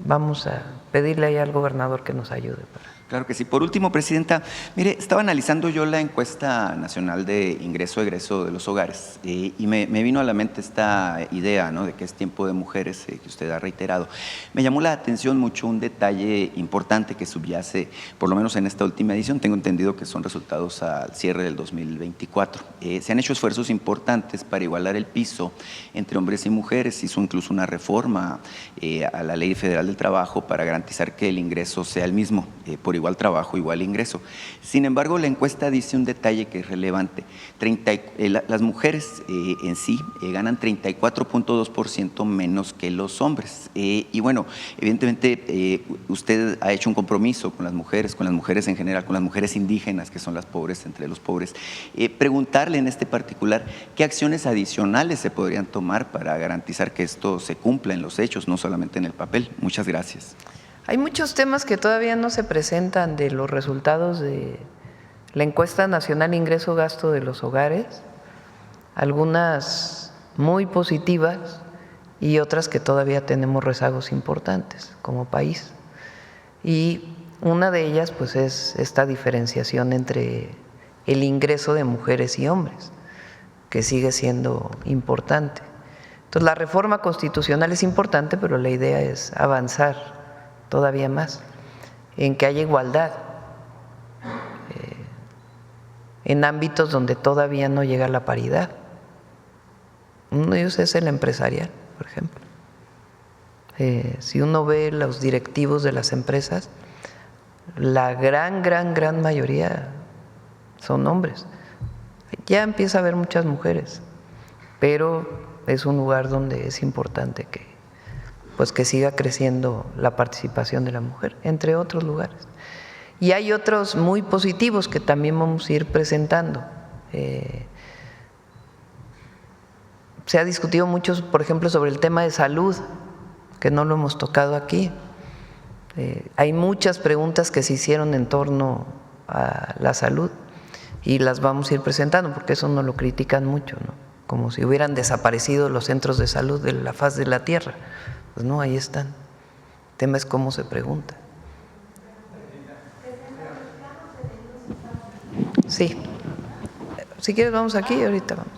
vamos a pedirle ahí al gobernador que nos ayude. Claro que sí. Por último, Presidenta, mire, estaba analizando yo la encuesta nacional de ingreso-egreso de los hogares y me vino a la mente esta idea, ¿no?, de que es tiempo de mujeres, que usted ha reiterado. Me llamó la atención mucho un detalle importante que subyace, por lo menos en esta última edición, tengo entendido que son resultados al cierre del 2024. Se han hecho esfuerzos importantes para igualar el piso entre hombres y mujeres, se hizo incluso una reforma a la Ley Federal del Trabajo para garantizar que el ingreso sea el mismo, por igual trabajo, igual ingreso. Sin embargo, la encuesta dice un detalle que es relevante. Las mujeres en sí ganan 34.2% menos que los hombres. Y bueno, evidentemente usted ha hecho un compromiso con las mujeres en general, con las mujeres indígenas, que son las pobres entre los pobres. Preguntarle en este particular qué acciones adicionales se podrían tomar para garantizar que esto se cumpla en los hechos, no solamente en el papel. Muchas gracias. Hay muchos temas que todavía no se presentan de los resultados de la encuesta nacional ingreso-gasto de los hogares, algunas muy positivas y otras que todavía tenemos rezagos importantes como país. Y una de ellas pues es esta diferenciación entre el ingreso de mujeres y hombres, que sigue siendo importante. Entonces la reforma constitucional es importante, pero la idea es avanzar todavía más, en que haya igualdad en ámbitos donde todavía no llega la paridad. Uno de ellos es el empresarial, por ejemplo. Si uno ve los directivos de las empresas, la gran mayoría son hombres. Ya empieza a haber muchas mujeres, pero es un lugar donde es importante que siga creciendo la participación de la mujer, entre otros lugares. Y hay otros muy positivos que también vamos a ir presentando. Se ha discutido mucho, por ejemplo, sobre el tema de salud, que no lo hemos tocado aquí. Hay muchas preguntas que se hicieron en torno a la salud y las vamos a ir presentando, porque eso no lo critican mucho, ¿no? Como si hubieran desaparecido los centros de salud de la faz de la tierra. Pues no, ahí están. El tema es cómo se pregunta. Sí. Si quieres vamos aquí y ahorita vamos.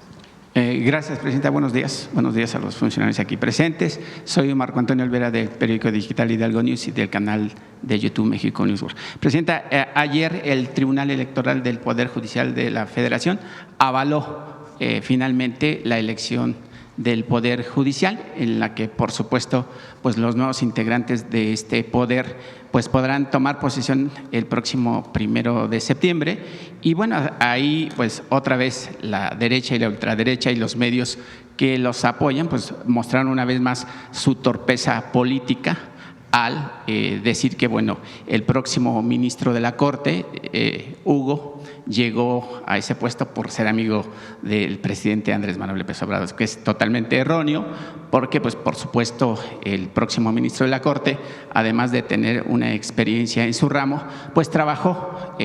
Gracias, Presidenta. Buenos días. Buenos días a los funcionarios aquí presentes. Soy Marco Antonio Olvera del periódico digital Hidalgo News y del canal de YouTube México Newsworld. Presidenta, ayer el Tribunal Electoral del Poder Judicial de la Federación avaló finalmente la elección del Poder Judicial, en la que, por supuesto, pues los nuevos integrantes de este poder pues podrán tomar posesión el próximo 1 de septiembre. Y bueno, ahí pues otra vez la derecha y la ultraderecha y los medios que los apoyan pues mostraron una vez más su torpeza política al decir que bueno, el próximo ministro de la Corte, Hugo, llegó a ese puesto por ser amigo del presidente Andrés Manuel López Obrador, que es totalmente erróneo, porque pues por supuesto el próximo ministro de la Corte, además de tener una experiencia en su ramo, pues trabajó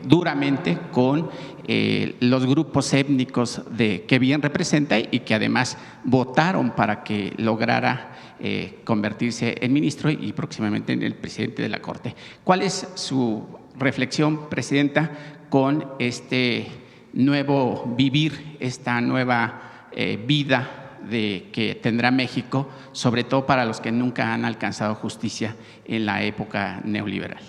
duramente con los grupos étnicos que bien representa y que además votaron para que lograra convertirse en ministro y próximamente en el presidente de la Corte. ¿Cuál es su reflexión, Presidenta, con este nuevo vivir, esta nueva vida que tendrá México, sobre todo para los que nunca han alcanzado justicia en la época neoliberal?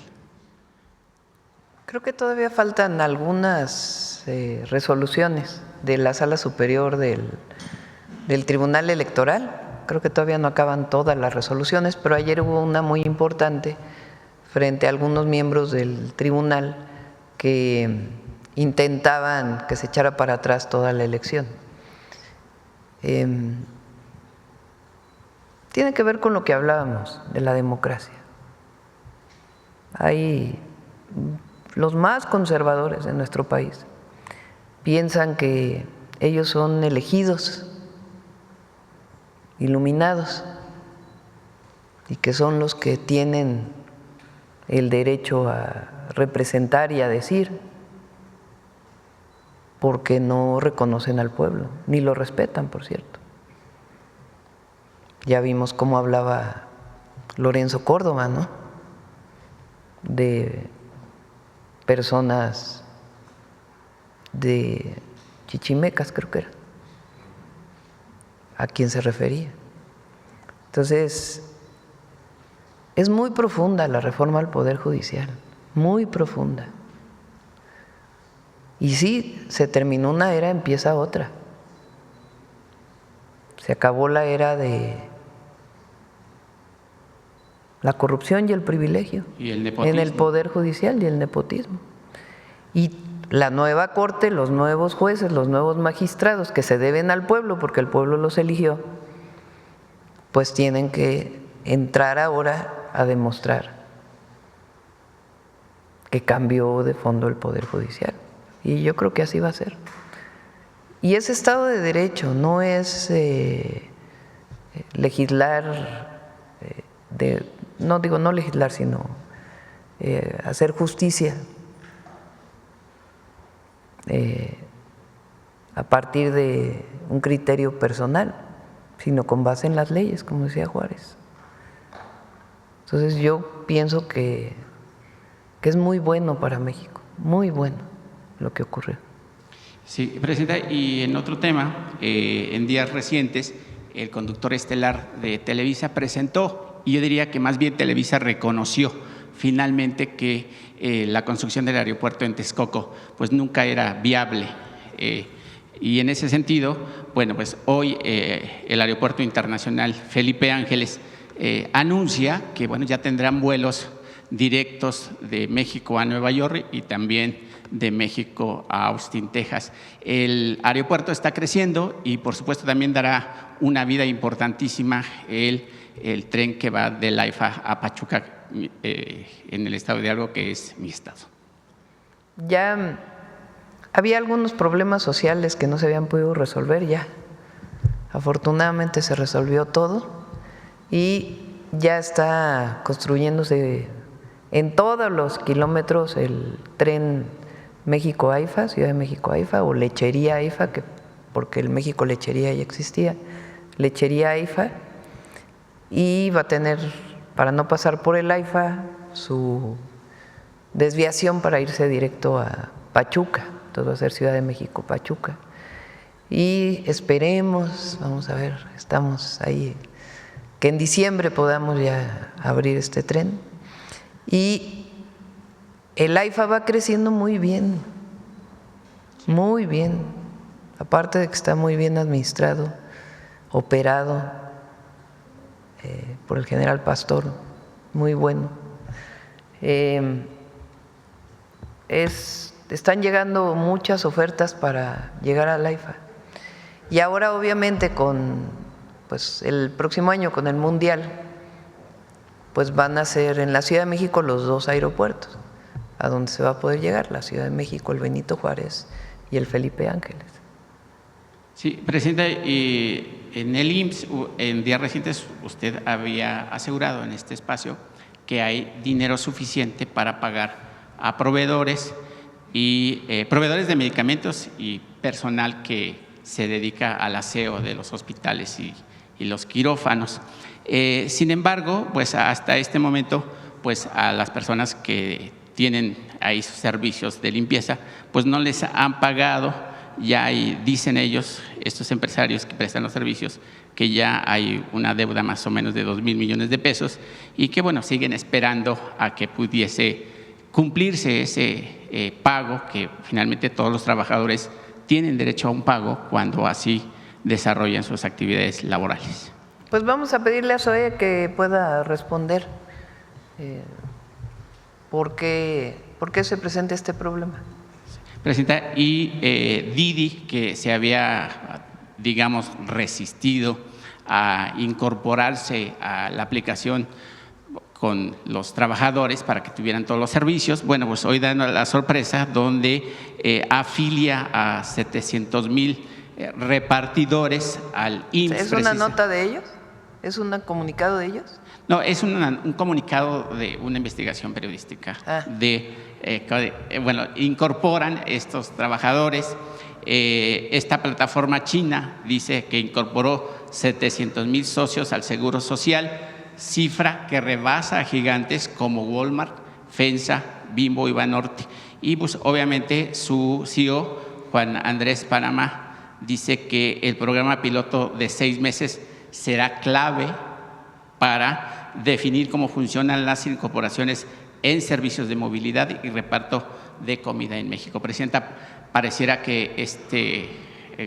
Creo que todavía faltan algunas resoluciones de la Sala Superior del Tribunal Electoral. Creo que todavía no acaban todas las resoluciones, pero ayer hubo una muy importante frente a algunos miembros del tribunal que intentaban que se echara para atrás toda la elección. Tiene que ver con lo que hablábamos de la democracia. Hay los más conservadores de nuestro país, piensan que ellos son elegidos, iluminados, y que son los que tienen el derecho a representar y a decir, porque no reconocen al pueblo, ni lo respetan, por cierto. Ya vimos cómo hablaba Lorenzo Córdoba, ¿no?, de personas de chichimecas, creo que era, a quién se refería. Entonces, es muy profunda la reforma al Poder Judicial, muy profunda. Y sí, se terminó una era, empieza otra. Se acabó la era de la corrupción y el privilegio Y el nepotismo. en el Poder Judicial y el nepotismo. Y la nueva Corte, los nuevos jueces, los nuevos magistrados que se deben al pueblo porque el pueblo los eligió, pues tienen que entrar ahora a demostrar que cambió de fondo el Poder Judicial. Y yo creo que así va a ser. Y ese Estado de Derecho no es legislar, no legislar, sino hacer justicia a partir de un criterio personal, sino con base en las leyes, como decía Juárez. Entonces yo pienso que es muy bueno para México, muy bueno lo que ocurrió. Sí, Presidenta, y en otro tema, en días recientes, el conductor estelar de Televisa presentó, y yo diría que más bien Televisa reconoció finalmente que la construcción del aeropuerto en Texcoco pues nunca era viable. Y en ese sentido, bueno, pues hoy el Aeropuerto Internacional Felipe Ángeles anuncia que bueno, ya tendrán vuelos directos de México a Nueva York y también de México a Austin, Texas. El aeropuerto está creciendo y por supuesto también dará una vida importantísima el tren que va del AIFA a Pachuca, en el estado de Hidalgo, que es mi estado. Ya había algunos problemas sociales que no se habían podido resolver ya. Afortunadamente se resolvió todo y ya está construyéndose en todos los kilómetros el tren México-AIFA, Ciudad de México-AIFA, o Lechería AIFA, porque el México Lechería ya existía, Lechería AIFA, y va a tener, para no pasar por el AIFA, su desviación para irse directo a Pachuca. Entonces va a ser Ciudad de México-Pachuca. Y esperemos, vamos a ver, estamos ahí, que en diciembre podamos ya abrir este tren. Y el AIFA va creciendo muy bien, aparte de que está muy bien administrado, operado por el general Pastor, muy bueno. Están llegando muchas ofertas para llegar al AIFA. Y ahora obviamente pues el próximo año con el Mundial, pues van a ser en la Ciudad de México los dos aeropuertos a donde se va a poder llegar, la Ciudad de México, el Benito Juárez y el Felipe Ángeles. Sí, Presidenta, en el IMSS, en días recientes, usted había asegurado en este espacio que hay dinero suficiente para pagar a proveedores y proveedores de medicamentos y personal que se dedica al aseo de los hospitales y los quirófanos. Sin embargo, pues hasta este momento, pues a las personas que tienen ahí sus servicios de limpieza, pues no les han pagado. Ya dicen ellos, estos empresarios que prestan los servicios, que ya hay una deuda más o menos de 2,000 millones de pesos y que bueno, siguen esperando a que pudiese cumplirse ese pago, que finalmente todos los trabajadores tienen derecho a un pago cuando así desarrollan sus actividades laborales. Pues vamos a pedirle a Zoe que pueda responder por qué se presenta este problema. Presidenta, y Didi, que se había, digamos, resistido a incorporarse a la aplicación con los trabajadores para que tuvieran todos los servicios. Bueno, pues hoy dan la sorpresa donde afilia a 700,000 repartidores al IMSS. ¿Es una nota de ellos? ¿Es un comunicado de ellos? No, es un comunicado de una investigación periodística. Bueno, incorporan estos trabajadores. Esta plataforma china dice que incorporó 700,000 socios al Seguro Social, cifra que rebasa a gigantes como Walmart, FEMSA, Bimbo y Banorte. Y pues obviamente su CEO, Juan Andrés Panamá, dice que el programa piloto de 6 meses será clave para definir cómo funcionan las incorporaciones en servicios de movilidad y reparto de comida en México. Presidenta, pareciera que este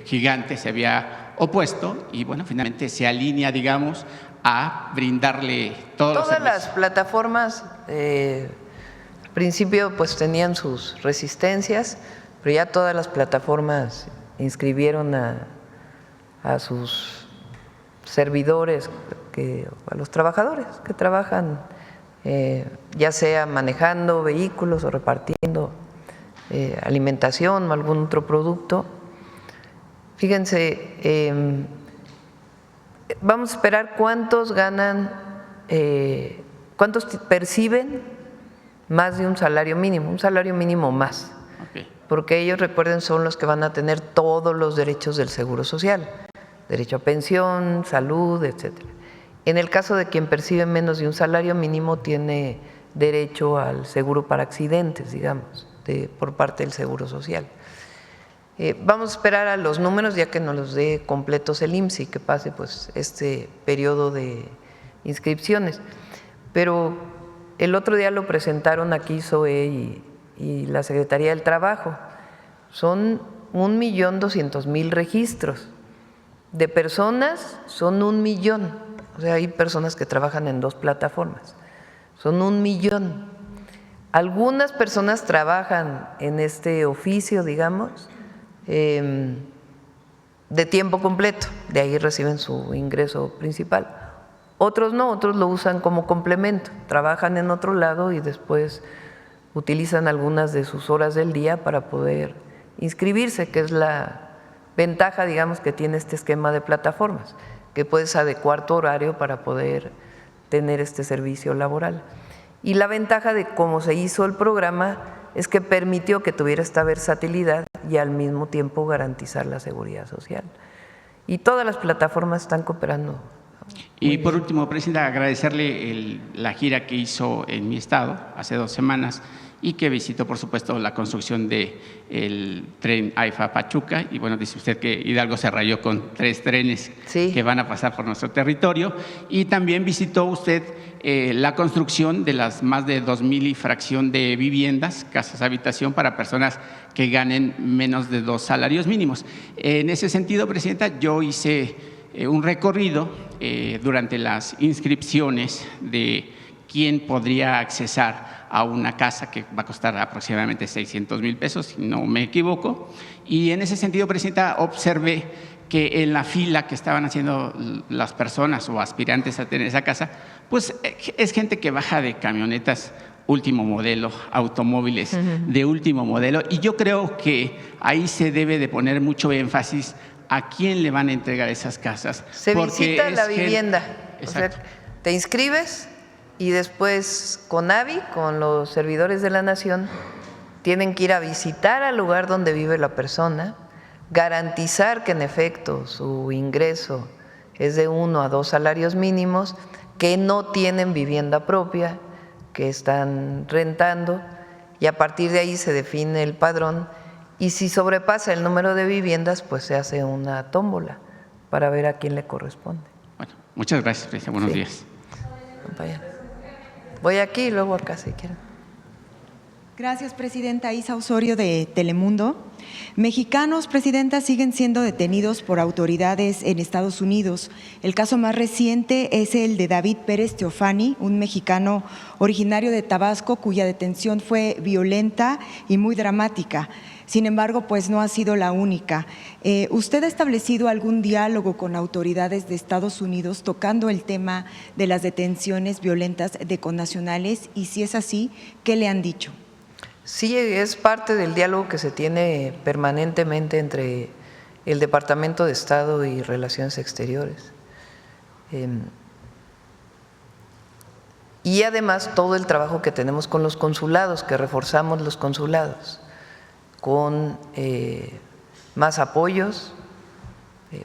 gigante se había opuesto y bueno, finalmente se alinea, digamos, a brindarle todas las plataformas. Al principio pues tenían sus resistencias, pero ya todas las plataformas inscribieron a sus servidores, a los trabajadores que trabajan, ya sea manejando vehículos o repartiendo alimentación o algún otro producto. Fíjense, vamos a esperar cuántos ganan, cuántos perciben más de un salario mínimo más. Okay. Porque ellos, recuerden, son los que van a tener todos los derechos del Seguro Social, derecho a pensión, salud, etcétera. En el caso de quien percibe menos de un salario mínimo, tiene derecho al seguro para accidentes, digamos, por parte del Seguro Social. Vamos a esperar a los números, ya que nos los dé completos el IMSS y que pase pues este periodo de inscripciones. Pero el otro día lo presentaron aquí SOE y la Secretaría del Trabajo. Son 1,200,000 registros. De personas son 1,000,000. O sea, hay personas que trabajan en 2 plataformas. Son 1,000,000. Algunas personas trabajan en este oficio, digamos, de tiempo completo, de ahí reciben su ingreso principal. Otros no, otros lo usan como complemento, trabajan en otro lado y después utilizan algunas de sus horas del día para poder inscribirse, que es la ventaja, digamos, que tiene este esquema de plataformas, que puedes adecuar tu horario para poder tener este servicio laboral. Y la ventaja de cómo se hizo el programa es que permitió que tuviera esta versatilidad y al mismo tiempo garantizar la seguridad social. Y todas las plataformas están cooperando. Y por último, Presidenta, agradecerle la gira que hizo en mi estado hace 2 semanas y que visitó, por supuesto, la construcción del tren AIFA Pachuca. Y bueno, dice usted que Hidalgo se rayó con 3 trenes que van a pasar por nuestro territorio. Y también visitó usted la construcción de las más de 2,000 y fracción de viviendas, casas habitación para personas que ganen menos de 2 salarios mínimos. En ese sentido, Presidenta, yo hice un recorrido durante las inscripciones de quién podría accesar a una casa que va a costar aproximadamente 600,000 pesos, si no me equivoco. Y en ese sentido, Presidenta, observé que en la fila que estaban haciendo las personas o aspirantes a tener esa casa, pues es gente que baja de camionetas último modelo, automóviles de último modelo. Y yo creo que ahí se debe de poner mucho énfasis a quién le van a entregar esas casas. Se visita la vivienda. O sea, Exacto. te inscribes y después con AVI, con los servidores de la Nación, tienen que ir a visitar al lugar donde vive la persona, garantizar que en efecto su ingreso es de 1 a 2 salarios mínimos, que no tienen vivienda propia, que están rentando, y a partir de ahí se define el padrón. Y si sobrepasa el número de viviendas, pues se hace una tómbola para ver a quién le corresponde. Bueno, muchas gracias, Presidenta. Buenos días. Compañero. Voy aquí y luego acá si quieren. Gracias, Presidenta. Isa Osorio, de Telemundo. Mexicanos, Presidenta, siguen siendo detenidos por autoridades en Estados Unidos. El caso más reciente es el de David Pérez Teofani, un mexicano originario de Tabasco, cuya detención fue violenta y muy dramática. Sin embargo, pues no ha sido la única. ¿Usted ha establecido algún diálogo con autoridades de Estados Unidos tocando el tema de las detenciones violentas de connacionales? Y si es así, ¿qué le han dicho? Sí, es parte del diálogo que se tiene permanentemente entre el Departamento de Estado y Relaciones Exteriores. Y además todo el trabajo que tenemos con los consulados, que reforzamos los consulados, con más apoyos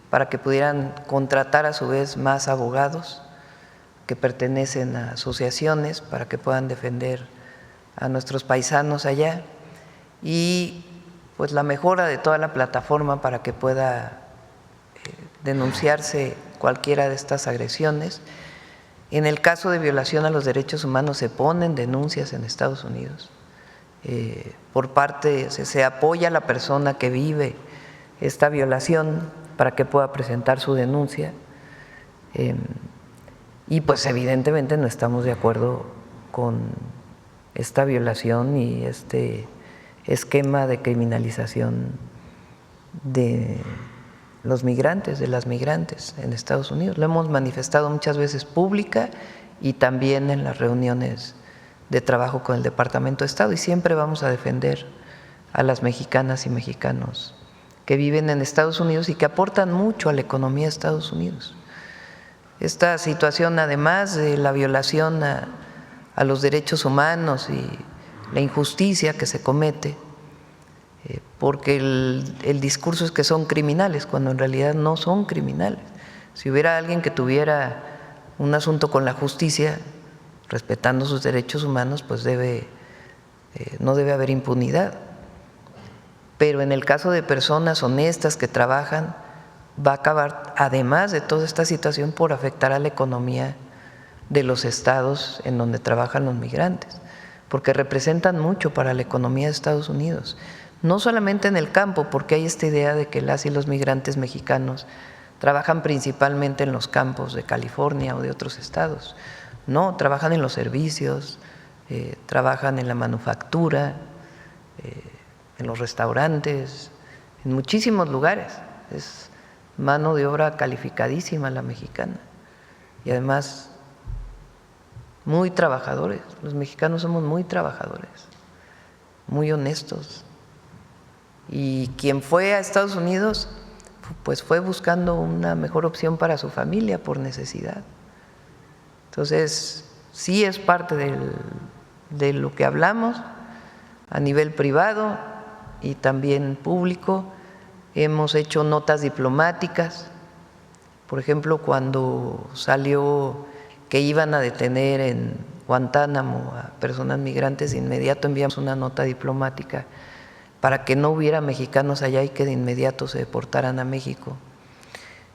para que pudieran contratar a su vez más abogados que pertenecen a asociaciones para que puedan defender a nuestros paisanos allá, y pues la mejora de toda la plataforma para que pueda denunciarse cualquiera de estas agresiones. En el caso de violación a los derechos humanos se ponen denuncias en Estados Unidos. Por parte, se apoya a la persona que vive esta violación para que pueda presentar su denuncia. Y pues evidentemente no estamos de acuerdo con esta violación y este esquema de criminalización de los migrantes, de las migrantes en Estados Unidos. Lo hemos manifestado muchas veces pública y también en las reuniones de trabajo con el Departamento de Estado, y siempre vamos a defender a las mexicanas y mexicanos que viven en Estados Unidos y que aportan mucho a la economía de Estados Unidos. Esta situación, además de la violación a los derechos humanos y la injusticia que se comete, porque el discurso es que son criminales, cuando en realidad no son criminales. Si hubiera alguien que tuviera un asunto con la justicia, respetando sus derechos humanos, pues no debe haber impunidad. Pero en el caso de personas honestas que trabajan, va a acabar, además de toda esta situación, por afectar a la economía de los estados en donde trabajan los migrantes, porque representan mucho para la economía de Estados Unidos, no solamente en el campo, porque hay esta idea de que las y los migrantes mexicanos trabajan principalmente en los campos de California o de otros estados. No, trabajan en los servicios, trabajan en la manufactura, en los restaurantes, en muchísimos lugares. Es mano de obra calificadísima la mexicana, y además muy trabajadores. Los mexicanos somos muy trabajadores, muy honestos. Y quien fue a Estados Unidos, pues fue buscando una mejor opción para su familia por necesidad. Entonces, sí es parte de lo que hablamos a nivel privado y también público. Hemos hecho notas diplomáticas, por ejemplo, cuando salió que iban a detener en Guantánamo a personas migrantes, de inmediato enviamos una nota diplomática para que no hubiera mexicanos allá y que de inmediato se deportaran a México.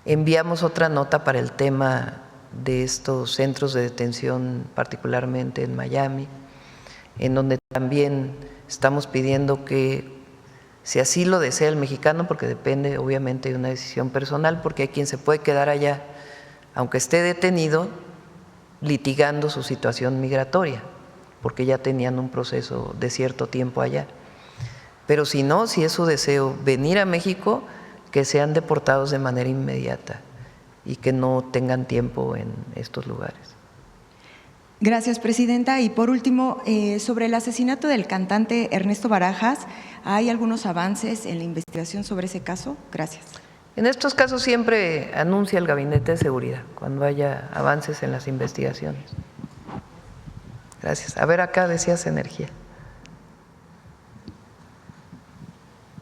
Enviamos otra nota para el tema de estos centros de detención, particularmente en Miami, en donde también estamos pidiendo que, si así lo desea el mexicano, porque depende obviamente de una decisión personal, porque hay quien se puede quedar allá, aunque esté detenido, litigando su situación migratoria, porque ya tenían un proceso de cierto tiempo allá. Pero si no, si es su deseo venir a México, que sean deportados de manera inmediata y que no tengan tiempo en estos lugares. Gracias, Presidenta. Y por último, sobre el asesinato del cantante Ernesto Barajas, ¿hay algunos avances en la investigación sobre ese caso? Gracias. En estos casos siempre anuncia el Gabinete de Seguridad cuando haya avances en las investigaciones. Gracias. A ver, acá decías energía.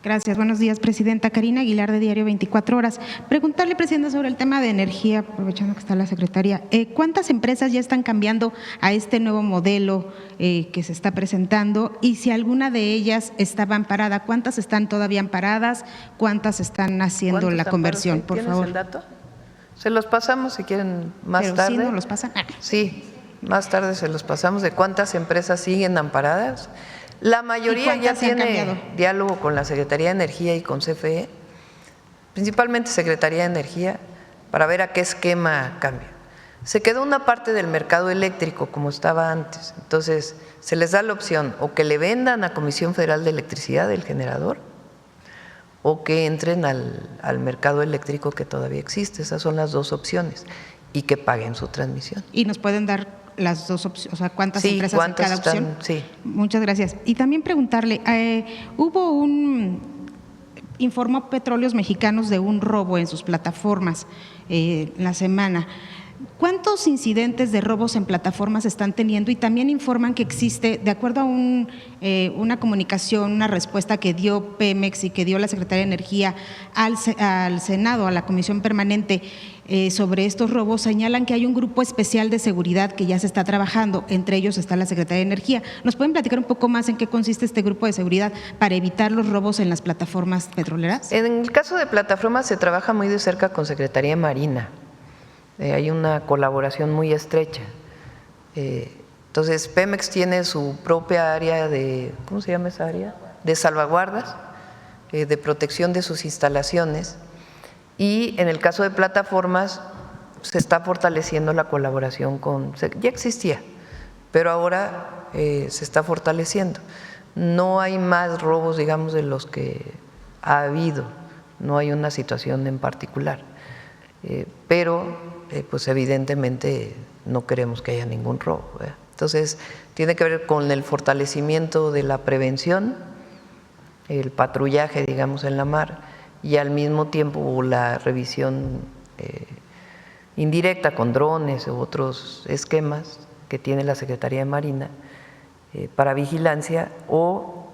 Gracias. Buenos días, Presidenta. Karina Aguilar, de Diario 24 Horas. Preguntarle, Presidenta, sobre el tema de energía, aprovechando que está la Secretaria. ¿Cuántas empresas ya están cambiando a este nuevo modelo que se está presentando? Y si alguna de ellas estaba amparada, ¿cuántas están todavía amparadas? ¿Cuántas están haciendo la conversión? Por favor. ¿Tienes el dato? Se los pasamos si quieren más Pero tarde. ¿sí nos los pasan? Sí, más tarde se los pasamos de cuántas empresas siguen amparadas. La mayoría ya cuántas han tiene cambiado? diálogo con la Secretaría de Energía y con CFE, principalmente Secretaría de Energía, para ver a qué esquema cambia. Se quedó una parte del mercado eléctrico como estaba antes, entonces se les da la opción o que le vendan a Comisión Federal de Electricidad el generador o que entren al mercado eléctrico que todavía existe. Esas son las dos opciones y que paguen su transmisión. ¿Y nos pueden dar las dos opciones? O sea, ¿cuántas Sí, empresas en ¿cuántas cada opción? están? Sí. Muchas gracias. Y también preguntarle, informó Petróleos Mexicanos de un robo en sus plataformas la semana. ¿Cuántos incidentes de robos en plataformas están teniendo? Y también informan que existe, de acuerdo a una comunicación, una respuesta que dio Pemex y que dio la Secretaría de Energía al Senado, a la Comisión Permanente, sobre estos robos, señalan que hay un grupo especial de seguridad que ya se está trabajando, entre ellos está la Secretaría de Energía. ¿Nos pueden platicar un poco más en qué consiste este grupo de seguridad para evitar los robos en las plataformas petroleras? En el caso de plataformas se trabaja muy de cerca con Secretaría de Marina. Hay una colaboración muy estrecha. Entonces, Pemex tiene su propia área de, ¿cómo se llama esa área? De salvaguardas, de protección de sus instalaciones. Y en el caso de plataformas, se está fortaleciendo la colaboración ya existía, pero ahora se está fortaleciendo. No hay más robos, digamos, de los que ha habido, no hay una situación en particular, pero pues evidentemente no queremos que haya ningún robo, ¿verdad? Entonces, tiene que ver con el fortalecimiento de la prevención, el patrullaje, digamos, en la mar, y al mismo tiempo la revisión indirecta con drones u otros esquemas que tiene la Secretaría de Marina para vigilancia o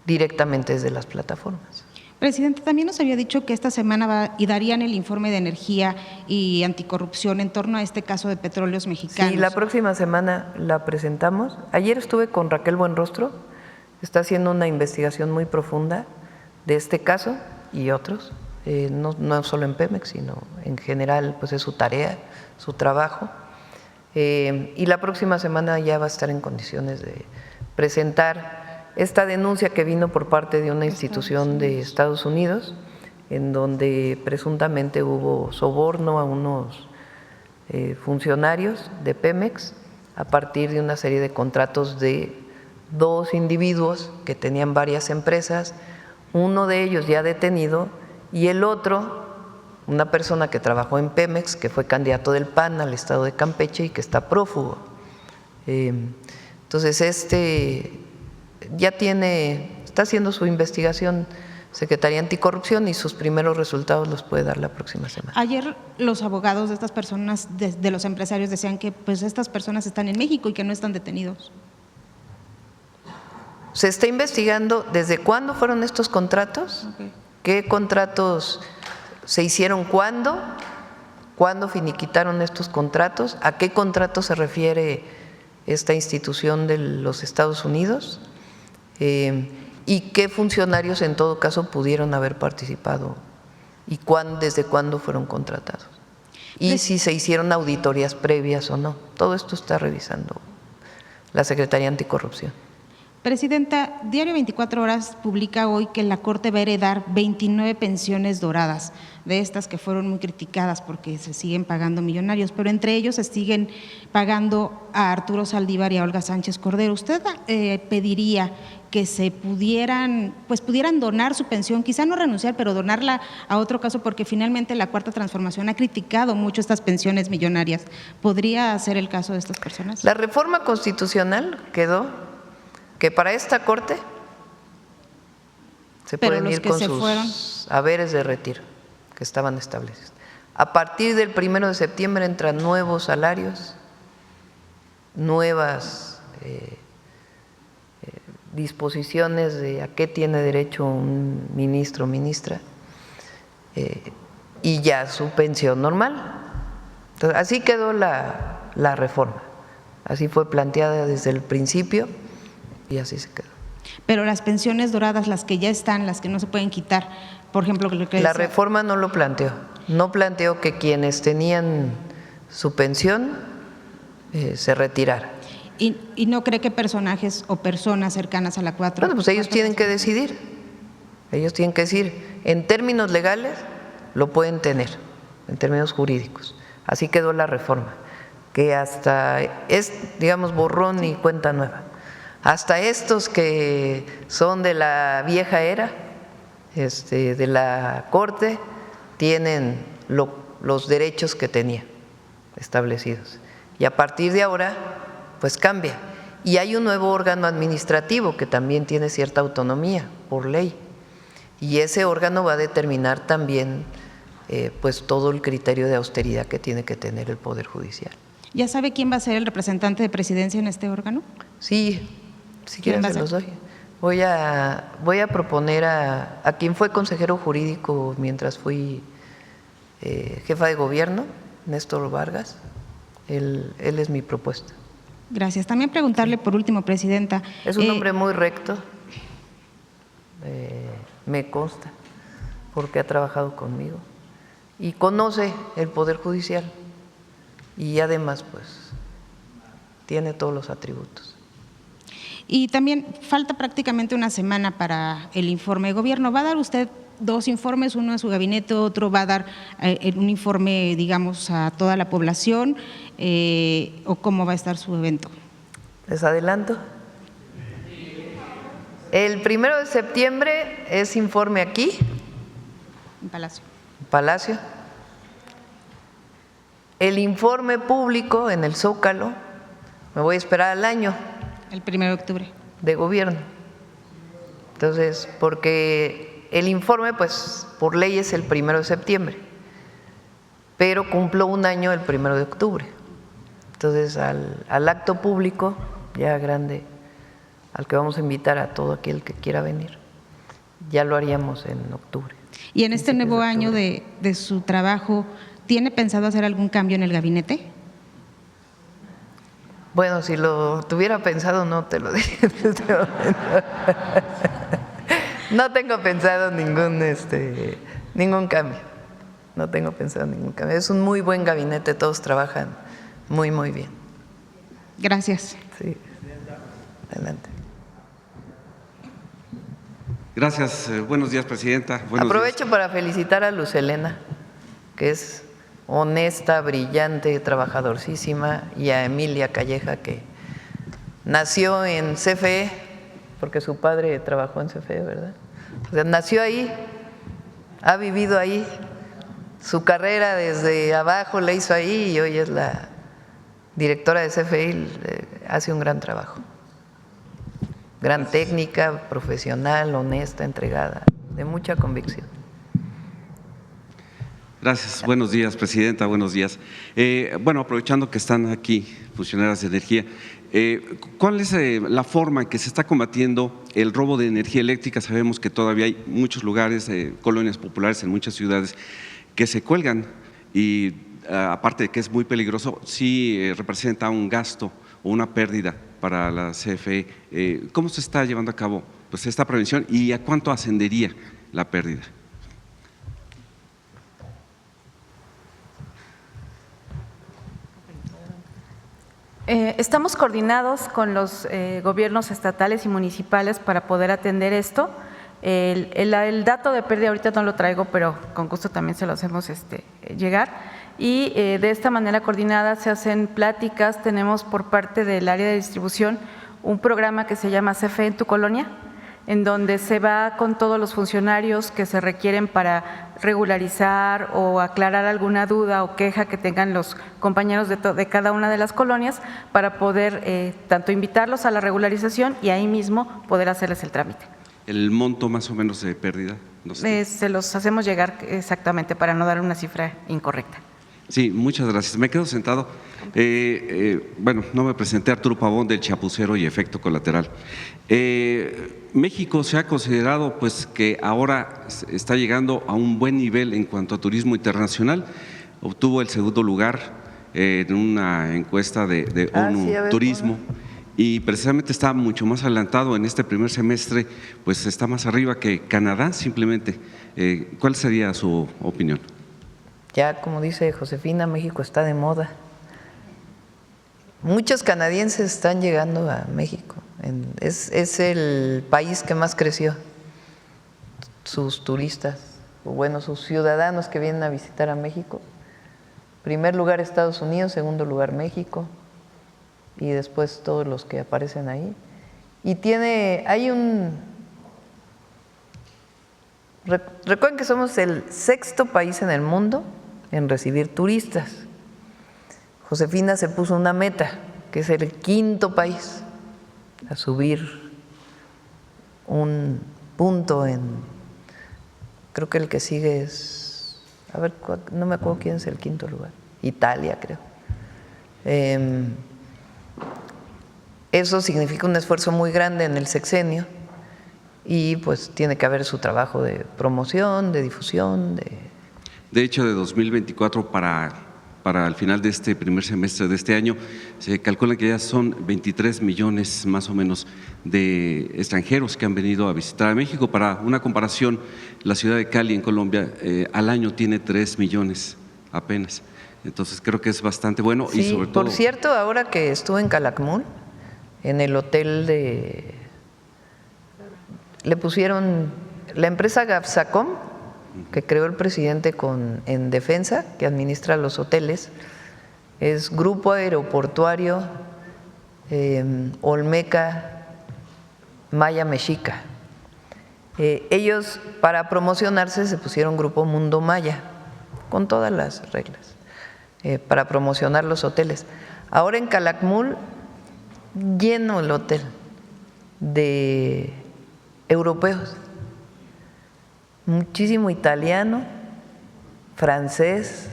directamente desde las plataformas. Presidente, también nos había dicho que esta semana darían el informe de energía y anticorrupción en torno a este caso de Petróleos Mexicanos. Sí, la próxima semana la presentamos. Ayer estuve con Raquel Buenrostro, está haciendo una investigación muy profunda de este caso y otros, no solo en Pemex, sino en general, pues es su tarea, su trabajo. Y la próxima semana ya va a estar en condiciones de presentar esta denuncia que vino por parte de una institución de Estados Unidos, en donde presuntamente hubo soborno a unos funcionarios de Pemex a partir de una serie de contratos de dos individuos que tenían varias empresas, uno de ellos ya detenido y el otro, una persona que trabajó en Pemex, que fue candidato del PAN al estado de Campeche y que está prófugo. Entonces, ya está haciendo su investigación Secretaría Anticorrupción y sus primeros resultados los puede dar la próxima semana. Ayer los abogados de estas personas, de los empresarios, decían que pues estas personas están en México y que no están detenidos. Se está investigando desde cuándo fueron estos contratos, qué contratos se hicieron cuándo finiquitaron estos contratos, a qué contrato se refiere esta institución de los Estados Unidos. Y qué funcionarios en todo caso pudieron haber participado y desde cuándo fueron contratados. Y si se hicieron auditorías previas o no. Todo esto está revisando la Secretaría Anticorrupción. Presidenta, Diario 24 Horas publica hoy que la Corte va a heredar 29 pensiones doradas, de estas que fueron muy criticadas porque se siguen pagando millonarios, pero entre ellos se siguen pagando a Arturo Saldívar y a Olga Sánchez Cordero. ¿Usted pediría que se pudieran donar su pensión, quizá no renunciar, pero donarla a otro caso, porque finalmente la Cuarta Transformación ha criticado mucho estas pensiones millonarias? ¿Podría ser el caso de estas personas? La reforma constitucional quedó que para esta Corte se pueden ir con sus haberes de retiro que estaban establecidos. A partir del 1 de septiembre entran nuevos salarios, nuevas disposiciones de a qué tiene derecho un ministro o ministra y ya su pensión normal. Entonces, así quedó la reforma, así fue planteada desde el principio y así se quedó. Pero las pensiones doradas, las que ya están, las que no se pueden quitar, por ejemplo… La reforma no lo planteó, no planteó que quienes tenían su pensión se retirara. ¿Y no cree que personajes o personas cercanas a la 4? Bueno, pues ellos tienen que decidir. Ellos tienen que decir, en términos legales lo pueden tener, en términos jurídicos. Así quedó la reforma, que hasta es, digamos, borrón y cuenta nueva. Hasta estos que son de la vieja era, de la Corte, tienen los derechos que tenía establecidos. Y a partir de ahora, pues cambia. Y hay un nuevo órgano administrativo que también tiene cierta autonomía por ley. Y ese órgano va a determinar también pues todo el criterio de austeridad que tiene que tener el Poder Judicial. ¿Ya sabe quién va a ser el representante de presidencia en este órgano? Sí, si quieren se los doy. Voy a proponer a quien fue consejero jurídico mientras fui jefa de gobierno, Néstor Vargas. Él es mi propuesta. Gracias. También preguntarle por último, Presidenta. Es un hombre muy recto, me consta, porque ha trabajado conmigo y conoce el Poder Judicial y además pues tiene todos los atributos. Y también falta prácticamente una semana para el informe de gobierno. ¿Va a dar usted 2 informes, uno a su gabinete, otro va a dar un informe, digamos, a toda la población? ¿O cómo va a estar su evento? ¿Les adelanto? El 1 de septiembre es informe aquí, En Palacio. Palacio. El informe público en el Zócalo, me voy a esperar al año. El 1 de octubre. De gobierno. Entonces, porque el informe, pues, por ley es el 1 de septiembre, pero cumplo un año el 1 de octubre. Entonces, al acto público, ya grande, al que vamos a invitar a todo aquel que quiera venir, ya lo haríamos en octubre. ¿Y en este nuevo año de su trabajo, tiene pensado hacer algún cambio en el gabinete? Bueno, si lo tuviera pensado, no te lo diría en este momento. No tengo pensado ningún cambio. No tengo pensado ningún cambio. Es un muy buen gabinete, todos trabajan muy, muy bien. Gracias. Sí. Adelante. Gracias. Buenos días, Presidenta. Aprovecho para felicitar a Luz Helena, que es honesta, brillante, trabajadorcísima, y a Emilia Calleja, que nació en CFE, porque su padre trabajó en CFE, ¿verdad? O sea, nació ahí, ha vivido ahí, su carrera desde abajo la hizo ahí y hoy es la directora de CFE y hace un gran trabajo. Gran técnica, profesional, honesta, entregada, de mucha convicción. Gracias. Buenos días, Presidenta. Buenos días. Bueno, aprovechando que están aquí funcionarios de energía, ¿cuál es la forma en que se está combatiendo el robo de energía eléctrica? Sabemos que todavía hay muchos lugares, colonias populares en muchas ciudades que se cuelgan y aparte de que es muy peligroso, sí representa un gasto o una pérdida para la CFE. ¿Cómo se está llevando a cabo pues, esta prevención y a cuánto ascendería la pérdida? Estamos coordinados con los gobiernos estatales y municipales para poder atender esto. El dato de pérdida ahorita no lo traigo, pero con gusto también se lo hacemos llegar. Y de esta manera coordinada se hacen pláticas. Tenemos por parte del área de distribución un programa que se llama CFE en tu colonia, en donde se va con todos los funcionarios que se requieren para regularizar o aclarar alguna duda o queja que tengan los compañeros de cada una de las colonias para poder tanto invitarlos a la regularización y ahí mismo poder hacerles el trámite. ¿El monto más o menos de pérdida? No sé. Se los hacemos llegar exactamente para no dar una cifra incorrecta. Sí, muchas gracias. Me quedo sentado. Bueno, no me presenté, Arturo Pavón, del Chapucero y Efecto Colateral. México se ha considerado pues que ahora está llegando a un buen nivel en cuanto a turismo internacional. Obtuvo el segundo lugar en una encuesta de ONU Turismo y precisamente está mucho más adelantado en este primer semestre, pues está más arriba que Canadá simplemente. ¿Cuál sería su opinión? Ya, como dice Josefina, México está de moda. Muchos canadienses están llegando a México. Es el país que más creció. Sus turistas, o bueno, sus ciudadanos que vienen a visitar a México. Primer lugar Estados Unidos, segundo lugar México, y después todos los que aparecen ahí. Y recuerden que somos el 6º país en el mundo en recibir turistas. Josefina se puso una meta, que es el 5º país a subir un punto creo que el que sigue es, a ver, no me acuerdo quién es el 5º lugar, Italia creo. Eso significa un esfuerzo muy grande en el sexenio y pues tiene que haber su trabajo de promoción, de difusión. De hecho, de 2024 para el final de este primer semestre de este año, se calcula que ya son 23 millones más o menos de extranjeros que han venido a visitar a México. Para una comparación, la ciudad de Cali en Colombia al año tiene 3 millones apenas. Entonces creo que es bastante bueno. Sí, y sobre todo, por cierto, ahora que estuve en Calakmul, en el hotel le pusieron la empresa Gafsacom, que creó el presidente en defensa, que administra los hoteles, es Grupo Aeroportuario Olmeca Maya Mexica. Ellos, para promocionarse, se pusieron Grupo Mundo Maya, con todas las reglas, para promocionar los hoteles. Ahora en Calakmul, lleno el hotel de europeos. Muchísimo italiano, francés,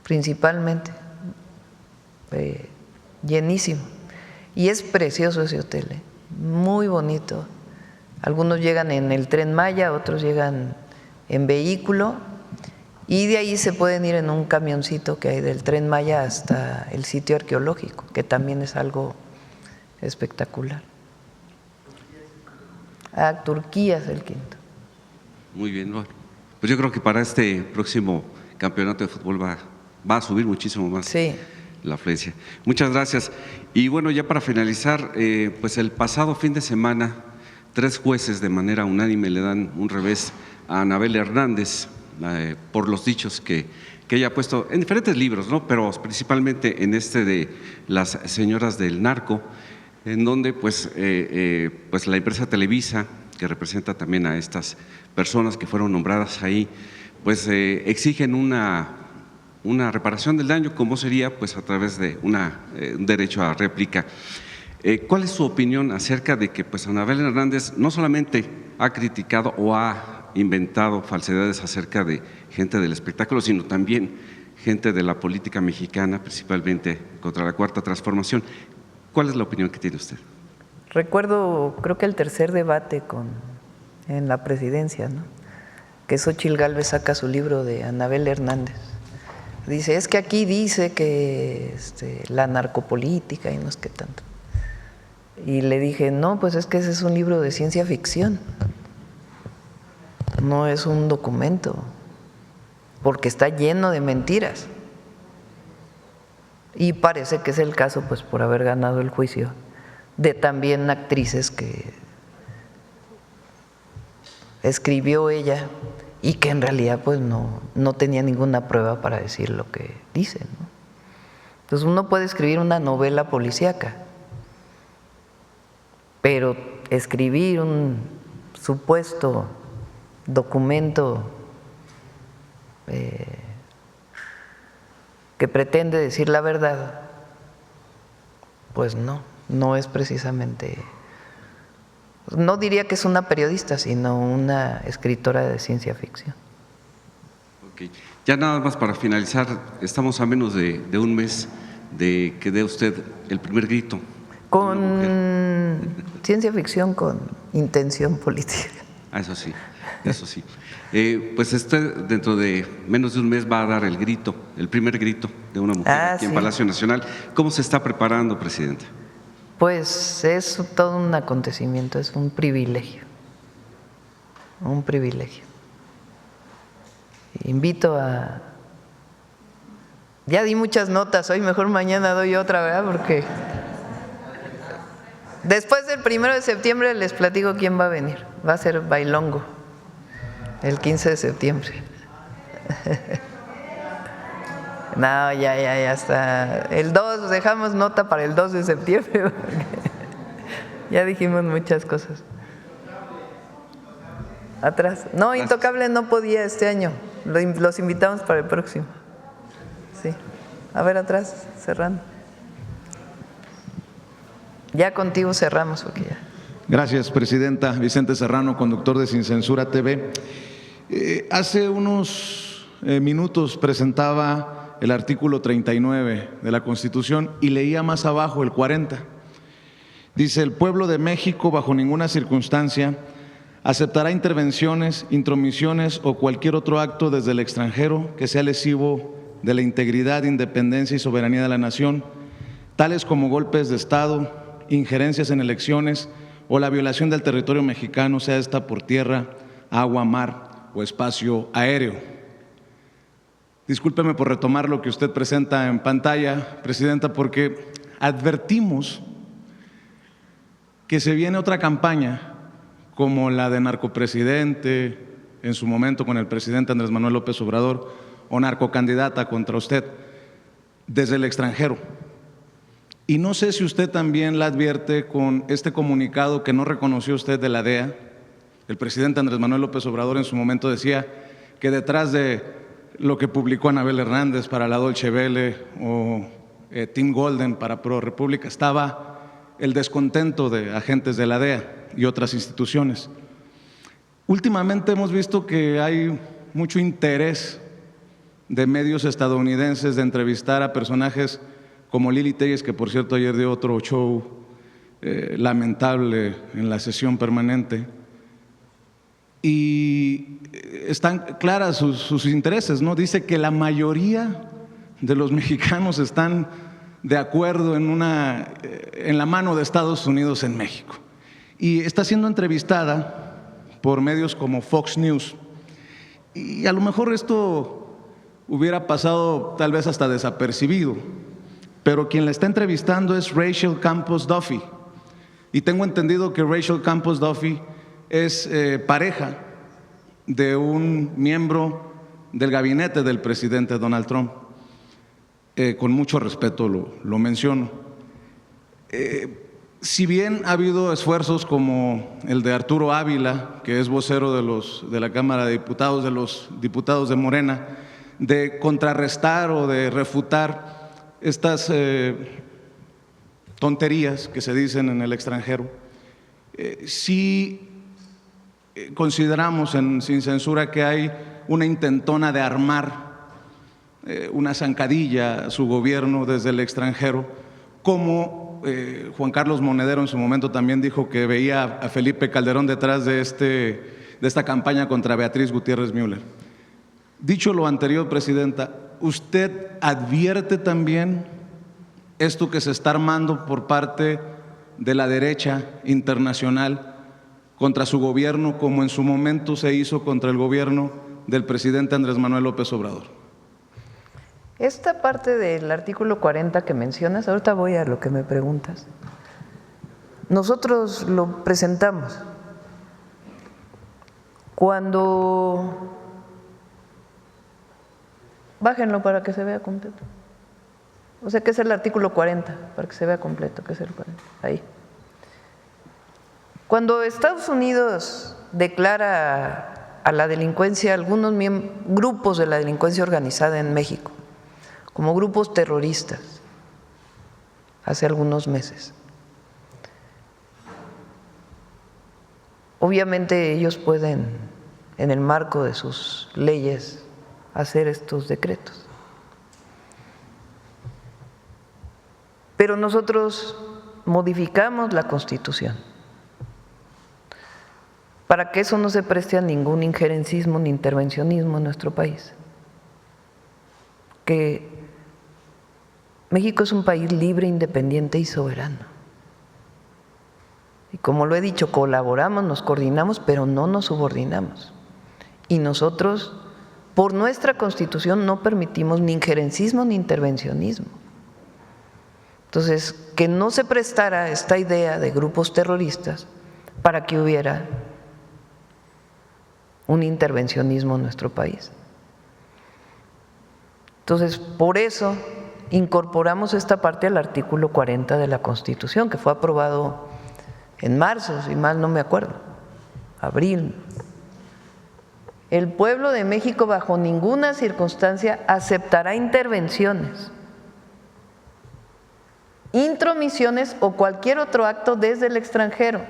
principalmente, llenísimo. Y es precioso ese hotel, muy bonito. Algunos llegan en el Tren Maya, otros llegan en vehículo, y de ahí se pueden ir en un camioncito que hay del Tren Maya hasta el sitio arqueológico, que también es algo espectacular. Turquía es el 5º. muy bien, bueno, pues yo creo que para este próximo campeonato de fútbol va a subir muchísimo más la afluencia. Muchas gracias. Y bueno, ya para finalizar, pues el pasado fin de semana, 3 jueces de manera unánime le dan un revés a Anabel Hernández por los dichos que ella ha puesto en diferentes libros, ¿no? Pero principalmente en este de las señoras del narco, en donde pues la empresa Televisa, que representa también a estas personas que fueron nombradas ahí, pues exigen una reparación del daño, como sería pues a través de un derecho a réplica. ¿Cuál es su opinión acerca de que pues Anabel Hernández no solamente ha criticado o ha inventado falsedades acerca de gente del espectáculo, sino también gente de la política mexicana, principalmente contra la Cuarta Transformación? ¿Cuál es la opinión que tiene usted? Recuerdo, creo que el tercer debate en la presidencia, ¿no? Que Xóchitl Gálvez saca su libro de Anabel Hernández. Dice, es que aquí dice que la narcopolítica y no es que tanto. Y le dije, no, pues es que ese es un libro de ciencia ficción, no es un documento, porque está lleno de mentiras. Y parece que es el caso, pues por haber ganado el juicio, de también actrices que escribió ella y que en realidad pues no tenía ninguna prueba para decir lo que dicen, ¿no? Entonces uno puede escribir una novela policíaca, pero escribir un supuesto documento que pretende decir la verdad, pues no es precisamente, no diría que es una periodista, sino una escritora de ciencia ficción. Okay. Ya nada más para finalizar, estamos a menos de un mes de que dé usted el primer grito. Con ciencia ficción con intención política. Eso sí, eso sí. Pues usted dentro de menos de un mes va a dar el primer grito de una mujer aquí en Palacio Nacional. ¿Cómo se está preparando, Presidenta? Pues es todo un acontecimiento, es un privilegio. Un privilegio. Invito a Ya di muchas notas, hoy mejor mañana doy otra, ¿verdad? Porque después del 1 de septiembre les platico quién va a venir. Va a ser Bailongo, el 15 de septiembre. No, ya está. El 2, dejamos nota para el 2 de septiembre. Ya dijimos muchas cosas. Atrás. No, Intocable no podía este año. Los invitamos para el próximo. Sí. A ver, atrás, cerrando. Ya contigo cerramos, porque ya. Gracias, presidenta. Vicente Serrano, conductor de Sin Censura TV. Hace unos minutos presentaba el artículo 39 de la Constitución y leía más abajo el 40. Dice: el pueblo de México bajo ninguna circunstancia aceptará intervenciones, intromisiones o cualquier otro acto desde el extranjero que sea lesivo de la integridad, independencia y soberanía de la nación, tales como golpes de Estado, injerencias en elecciones o la violación del territorio mexicano, sea esta por tierra, agua, mar o espacio aéreo. Discúlpeme por retomar lo que usted presenta en pantalla, presidenta, porque advertimos que se viene otra campaña como la de narcopresidente, en su momento con el presidente Andrés Manuel López Obrador, o narcocandidata contra usted desde el extranjero. Y no sé si usted también la advierte con este comunicado que no reconoció usted de la DEA. El presidente Andrés Manuel López Obrador en su momento decía que detrás de lo que publicó Anabel Hernández para la Deutsche Welle o Tim Golden para Pro República estaba el descontento de agentes de la DEA y otras instituciones. Últimamente hemos visto que hay mucho interés de medios estadounidenses de entrevistar a personajes como Lili Téllez, que por cierto ayer dio otro show lamentable en la sesión permanente, y están claras sus intereses, ¿no? Dice que la mayoría de los mexicanos están de acuerdo en la mano de Estados Unidos en México, y está siendo entrevistada por medios como Fox News, y a lo mejor esto hubiera pasado tal vez hasta desapercibido, pero quien la está entrevistando es Rachel Campos Duffy, y tengo entendido que Rachel Campos Duffy es pareja de un miembro del gabinete del presidente Donald Trump. Con mucho respeto lo menciono. Si bien ha habido esfuerzos como el de Arturo Ávila, que es vocero de la Cámara de Diputados, de los diputados de Morena, de contrarrestar o de refutar estas tonterías que se dicen en el extranjero, sí consideramos Sin Censura que hay una intentona de armar una zancadilla a su gobierno desde el extranjero, como Juan Carlos Monedero en su momento también dijo que veía a Felipe Calderón detrás de esta campaña contra Beatriz Gutiérrez Müller. Dicho lo anterior, presidenta, ¿usted advierte también esto que se está armando por parte de la derecha internacional contra su gobierno, como en su momento se hizo contra el gobierno del presidente Andrés Manuel López Obrador? Esta parte del artículo 40 que mencionas, ahorita voy a lo que me preguntas. Nosotros lo presentamos cuando… Bájenlo para que se vea completo. O sea, que es el artículo 40, para que se vea completo, que es el 40. Ahí. Cuando Estados Unidos declara a la delincuencia, algunos grupos de la delincuencia organizada en México, como grupos terroristas, hace algunos meses, obviamente ellos pueden, en el marco de sus leyes, hacer estos decretos. Pero nosotros modificamos la Constitución para que eso no se preste a ningún injerencismo ni intervencionismo en nuestro país. Que México es un país libre, independiente y soberano. Y como lo he dicho, colaboramos, nos coordinamos, pero no nos subordinamos. Y nosotros Por nuestra Constitución no permitimos ni injerencismo ni intervencionismo. Entonces, que no se prestara esta idea de grupos terroristas para que hubiera un intervencionismo en nuestro país. Entonces, por eso incorporamos esta parte al artículo 40 de la Constitución, que fue aprobado en marzo, si mal no me acuerdo, abril. El pueblo de México bajo ninguna circunstancia aceptará intervenciones, intromisiones o cualquier otro acto desde el extranjero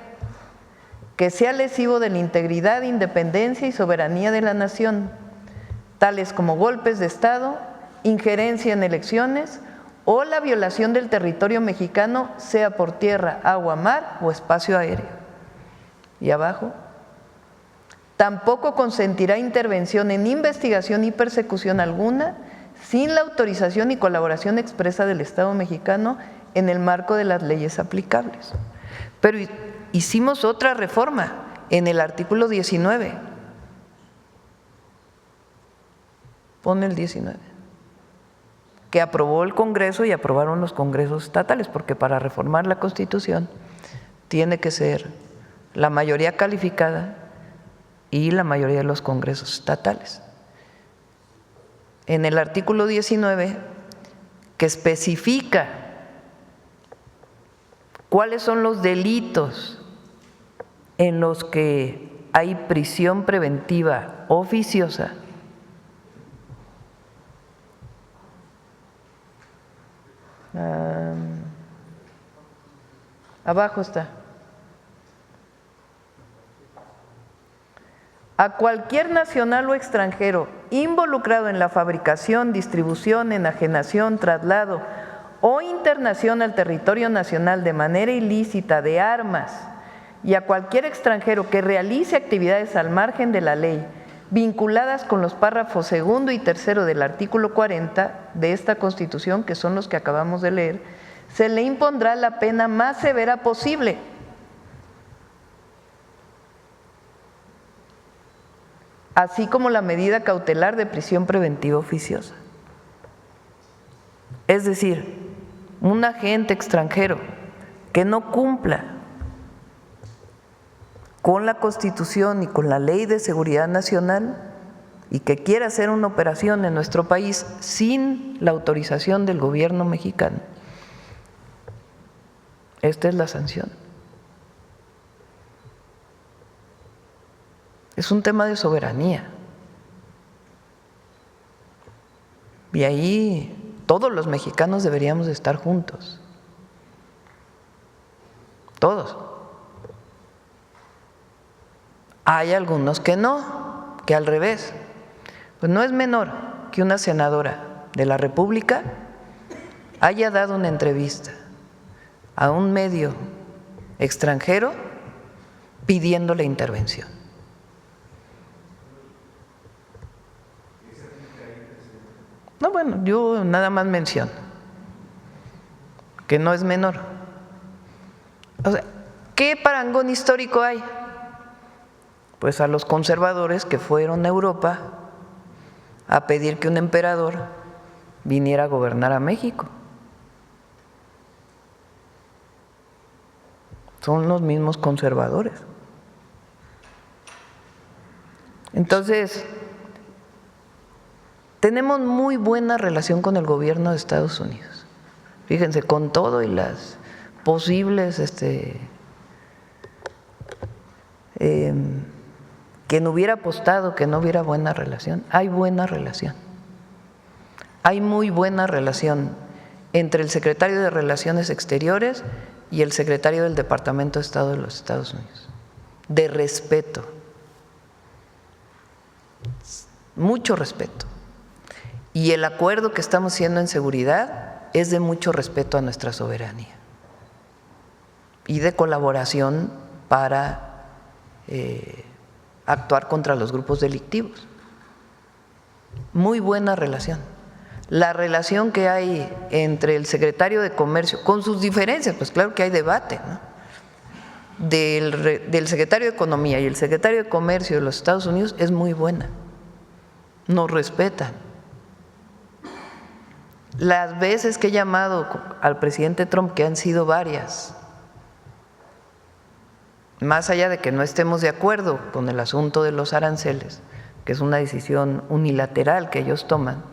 que sea lesivo de la integridad, independencia y soberanía de la nación, tales como golpes de Estado, injerencia en elecciones o la violación del territorio mexicano, sea por tierra, agua, mar o espacio aéreo. Y abajo, tampoco consentirá intervención en investigación y persecución alguna sin la autorización y colaboración expresa del Estado mexicano en el marco de las leyes aplicables. Pero hicimos otra reforma en el artículo 19. Pon el 19. Que aprobó el Congreso y aprobaron los congresos estatales, porque para reformar la Constitución tiene que ser la mayoría calificada y la mayoría de los congresos estatales. En el artículo 19, que especifica cuáles son los delitos en los que hay prisión preventiva oficiosa, abajo está. A cualquier nacional o extranjero involucrado en la fabricación, distribución, enajenación, traslado o internación al territorio nacional de manera ilícita de armas, y a cualquier extranjero que realice actividades al margen de la ley vinculadas con los párrafos segundo y tercero del artículo 40 de esta Constitución, que son los que acabamos de leer, se le impondrá la pena más severa posible. Así como la medida cautelar de prisión preventiva oficiosa. Es decir, un agente extranjero que no cumpla con la Constitución y con la Ley de Seguridad Nacional y que quiera hacer una operación en nuestro país sin la autorización del gobierno mexicano, esta es la sanción. Es un tema de soberanía. Y ahí todos los mexicanos deberíamos de estar juntos. Todos. Hay algunos que no, que al revés. Pues no es menor que una senadora de la República haya dado una entrevista a un medio extranjero pidiendo la intervención. No, bueno, yo nada más menciono que no es menor. O sea, ¿qué parangón histórico hay? Pues a los conservadores que fueron a Europa a pedir que un emperador viniera a gobernar a México. Son los mismos conservadores. Entonces, tenemos muy buena relación con el gobierno de Estados Unidos. Fíjense, con todo y las posibles quien hubiera apostado que no hubiera buena relación, hay buena relación. Hay muy buena relación entre el secretario de Relaciones Exteriores y el secretario del Departamento de Estado de los Estados Unidos. De respeto. Mucho respeto. Y el acuerdo que estamos haciendo en seguridad es de mucho respeto a nuestra soberanía y de colaboración para actuar contra los grupos delictivos. Muy buena relación. La relación que hay entre el secretario de Comercio, con sus diferencias, pues claro que hay debate, ¿no?, del secretario de Economía y el secretario de Comercio de los Estados Unidos es muy buena, nos respetan. Las veces que he llamado al presidente Trump, que han sido varias, más allá de que no estemos de acuerdo con el asunto de los aranceles, que es una decisión unilateral que ellos toman,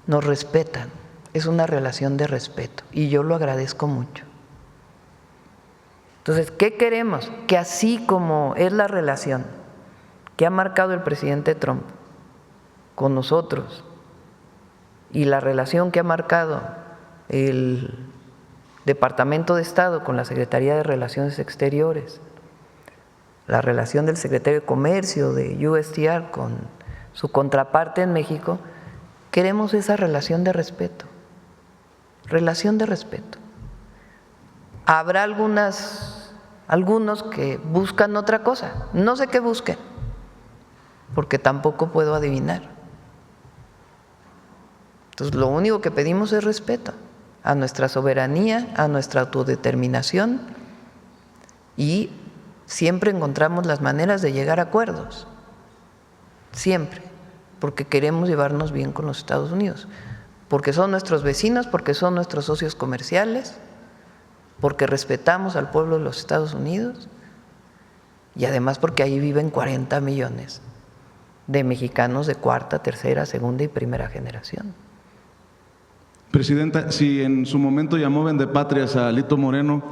nos respetan. Es una relación de respeto y yo lo agradezco mucho. Entonces, ¿qué queremos? Que así como es la relación que ha marcado el presidente Trump con nosotros y la relación que ha marcado el Departamento de Estado con la Secretaría de Relaciones Exteriores, la relación del secretario de Comercio de USTR con su contraparte en México, queremos esa relación de respeto. Relación de respeto. Habrá algunos que buscan otra cosa, no sé qué busquen, porque tampoco puedo adivinar. Entonces, lo único que pedimos es respeto a nuestra soberanía, a nuestra autodeterminación y siempre encontramos las maneras de llegar a acuerdos, siempre, porque queremos llevarnos bien con los Estados Unidos, porque son nuestros vecinos, porque son nuestros socios comerciales, porque respetamos al pueblo de los Estados Unidos y además porque ahí viven 40 millones de mexicanos de cuarta, tercera, segunda y primera generación. Presidenta, si en su momento llamó vendepatrias a Alito Moreno,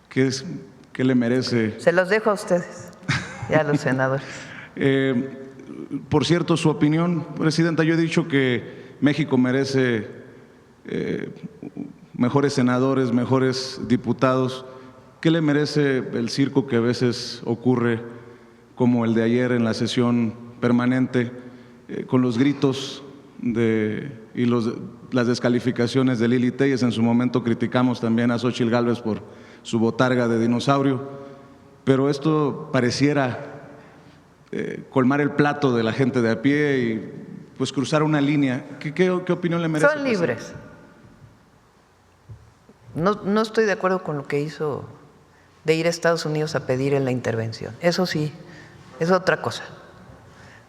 ¿qué le merece? Se los dejo a ustedes y a los senadores. Por cierto, su opinión, Presidenta, yo he dicho que México merece mejores senadores, mejores diputados. ¿Qué le merece el circo que a veces ocurre, como el de ayer en la sesión permanente, con los gritos y las descalificaciones de Lili Téllez? En su momento criticamos también a Xóchitl Gálvez por su botarga de dinosaurio, pero esto pareciera colmar el plato de la gente de a pie y pues cruzar una línea. ¿Qué opinión le merece? Son libres. No estoy de acuerdo con lo que hizo de ir a Estados Unidos a pedir en la intervención. Eso sí, es otra cosa.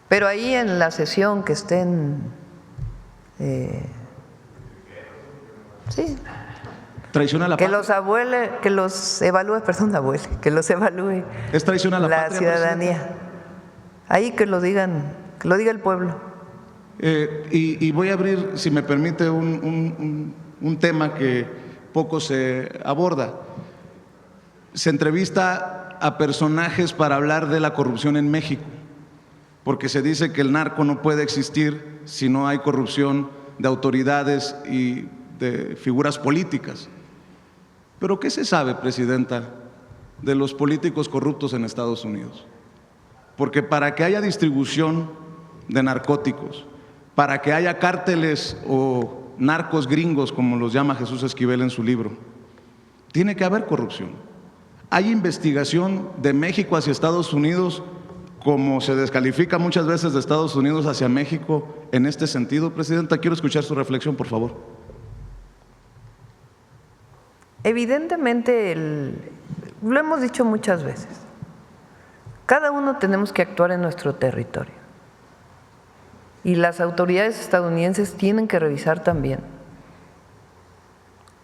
Pero ahí en la sesión que estén, sí, traiciona la que patria. que los evalúe ¿Es traición a la patria, ciudadanía. Presidenta? Ahí que lo diga el pueblo. Y voy a abrir, si me permite, un tema que poco se aborda. Se entrevista a personajes para hablar de la corrupción en México, porque se dice que el narco no puede existir si no hay corrupción de autoridades y de figuras políticas. Pero ¿qué se sabe, Presidenta, de los políticos corruptos en Estados Unidos? Porque para que haya distribución de narcóticos, para que haya cárteles o narcos gringos, como los llama Jesús Esquivel en su libro, tiene que haber corrupción. Hay investigación de México hacia Estados Unidos, como se descalifica muchas veces de Estados Unidos hacia México en este sentido. Presidenta, quiero escuchar su reflexión, por favor. Evidentemente, lo hemos dicho muchas veces, cada uno tenemos que actuar en nuestro territorio y las autoridades estadounidenses tienen que revisar también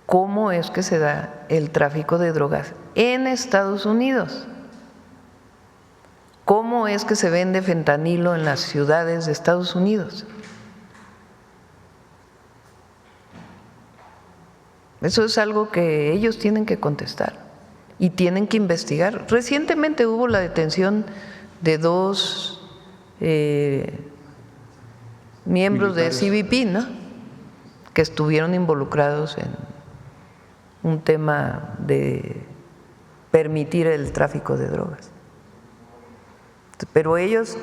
cómo es que se da el tráfico de drogas en Estados Unidos, cómo es que se vende fentanilo en las ciudades de Estados Unidos. Eso es algo que ellos tienen que contestar y tienen que investigar. Recientemente hubo la detención de 2 miembros militares de CBP, ¿no?, que estuvieron involucrados en un tema de permitir el tráfico de drogas. Pero ellos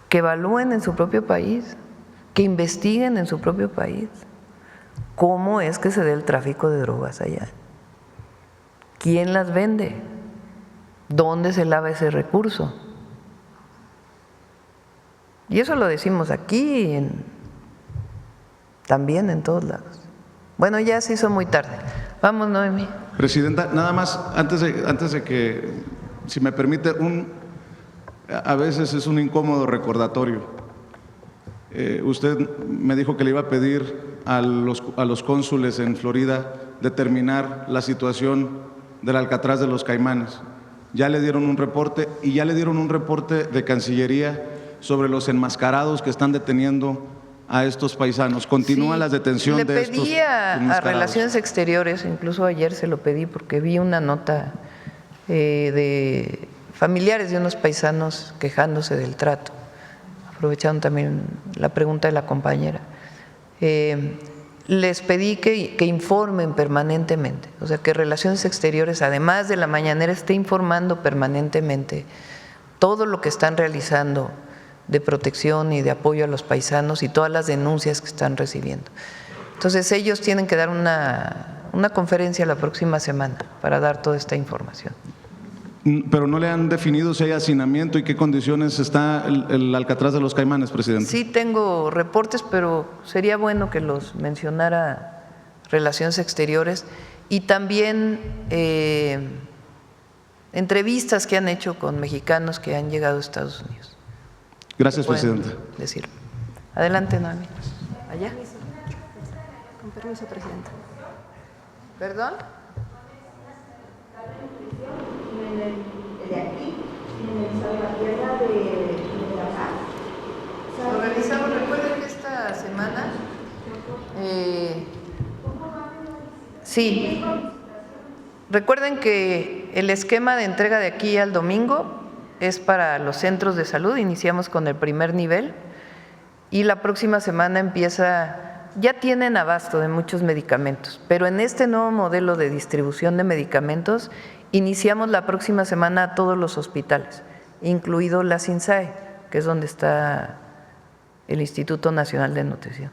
que evalúen en su propio país, que investiguen en su propio país cómo es que se da el tráfico de drogas allá. ¿Quién las vende? ¿Dónde se lava ese recurso? Y eso lo decimos aquí y también en todos lados. Bueno, ya se hizo muy tarde. Vamos, a veces es un incómodo recordatorio. Usted me dijo que le iba a pedir a los cónsules en Florida determinar la situación del Alcatraz de los Caimanes. Ya le dieron un reporte y ya le dieron un reporte de Cancillería sobre los enmascarados que están deteniendo a estos paisanos. Continúan las detenciones de estos enmascarados. Le pedí a Relaciones Exteriores, incluso ayer se lo pedí porque vi una nota de familiares de unos paisanos quejándose del trato, aprovechando también la pregunta de la compañera. Les pedí que informen permanentemente, o sea, que Relaciones Exteriores, además de la mañanera, esté informando permanentemente todo lo que están realizando de protección y de apoyo a los paisanos y todas las denuncias que están recibiendo. Entonces ellos tienen que dar una conferencia la próxima semana para dar toda esta información. Pero no le han definido si hay hacinamiento y qué condiciones está el Alcatraz de los Caimanes, presidente. Sí tengo reportes, pero sería bueno que los mencionara Relaciones Exteriores y también entrevistas que han hecho con mexicanos que han llegado a Estados Unidos. Gracias, presidenta. Decirlo. Adelante, Noemí. ¿Allá? Con permiso, presidenta. ¿Perdón? Lo revisamos. Recuerden que esta semana sí, recuerden que el esquema de entrega de aquí al domingo es para los centros de salud. Iniciamos con el primer nivel y la próxima semana ya tienen abasto de muchos medicamentos, pero en este nuevo modelo de distribución de medicamentos iniciamos la próxima semana a todos los hospitales, incluido la SINSAE, que es donde está el Instituto Nacional de Nutrición.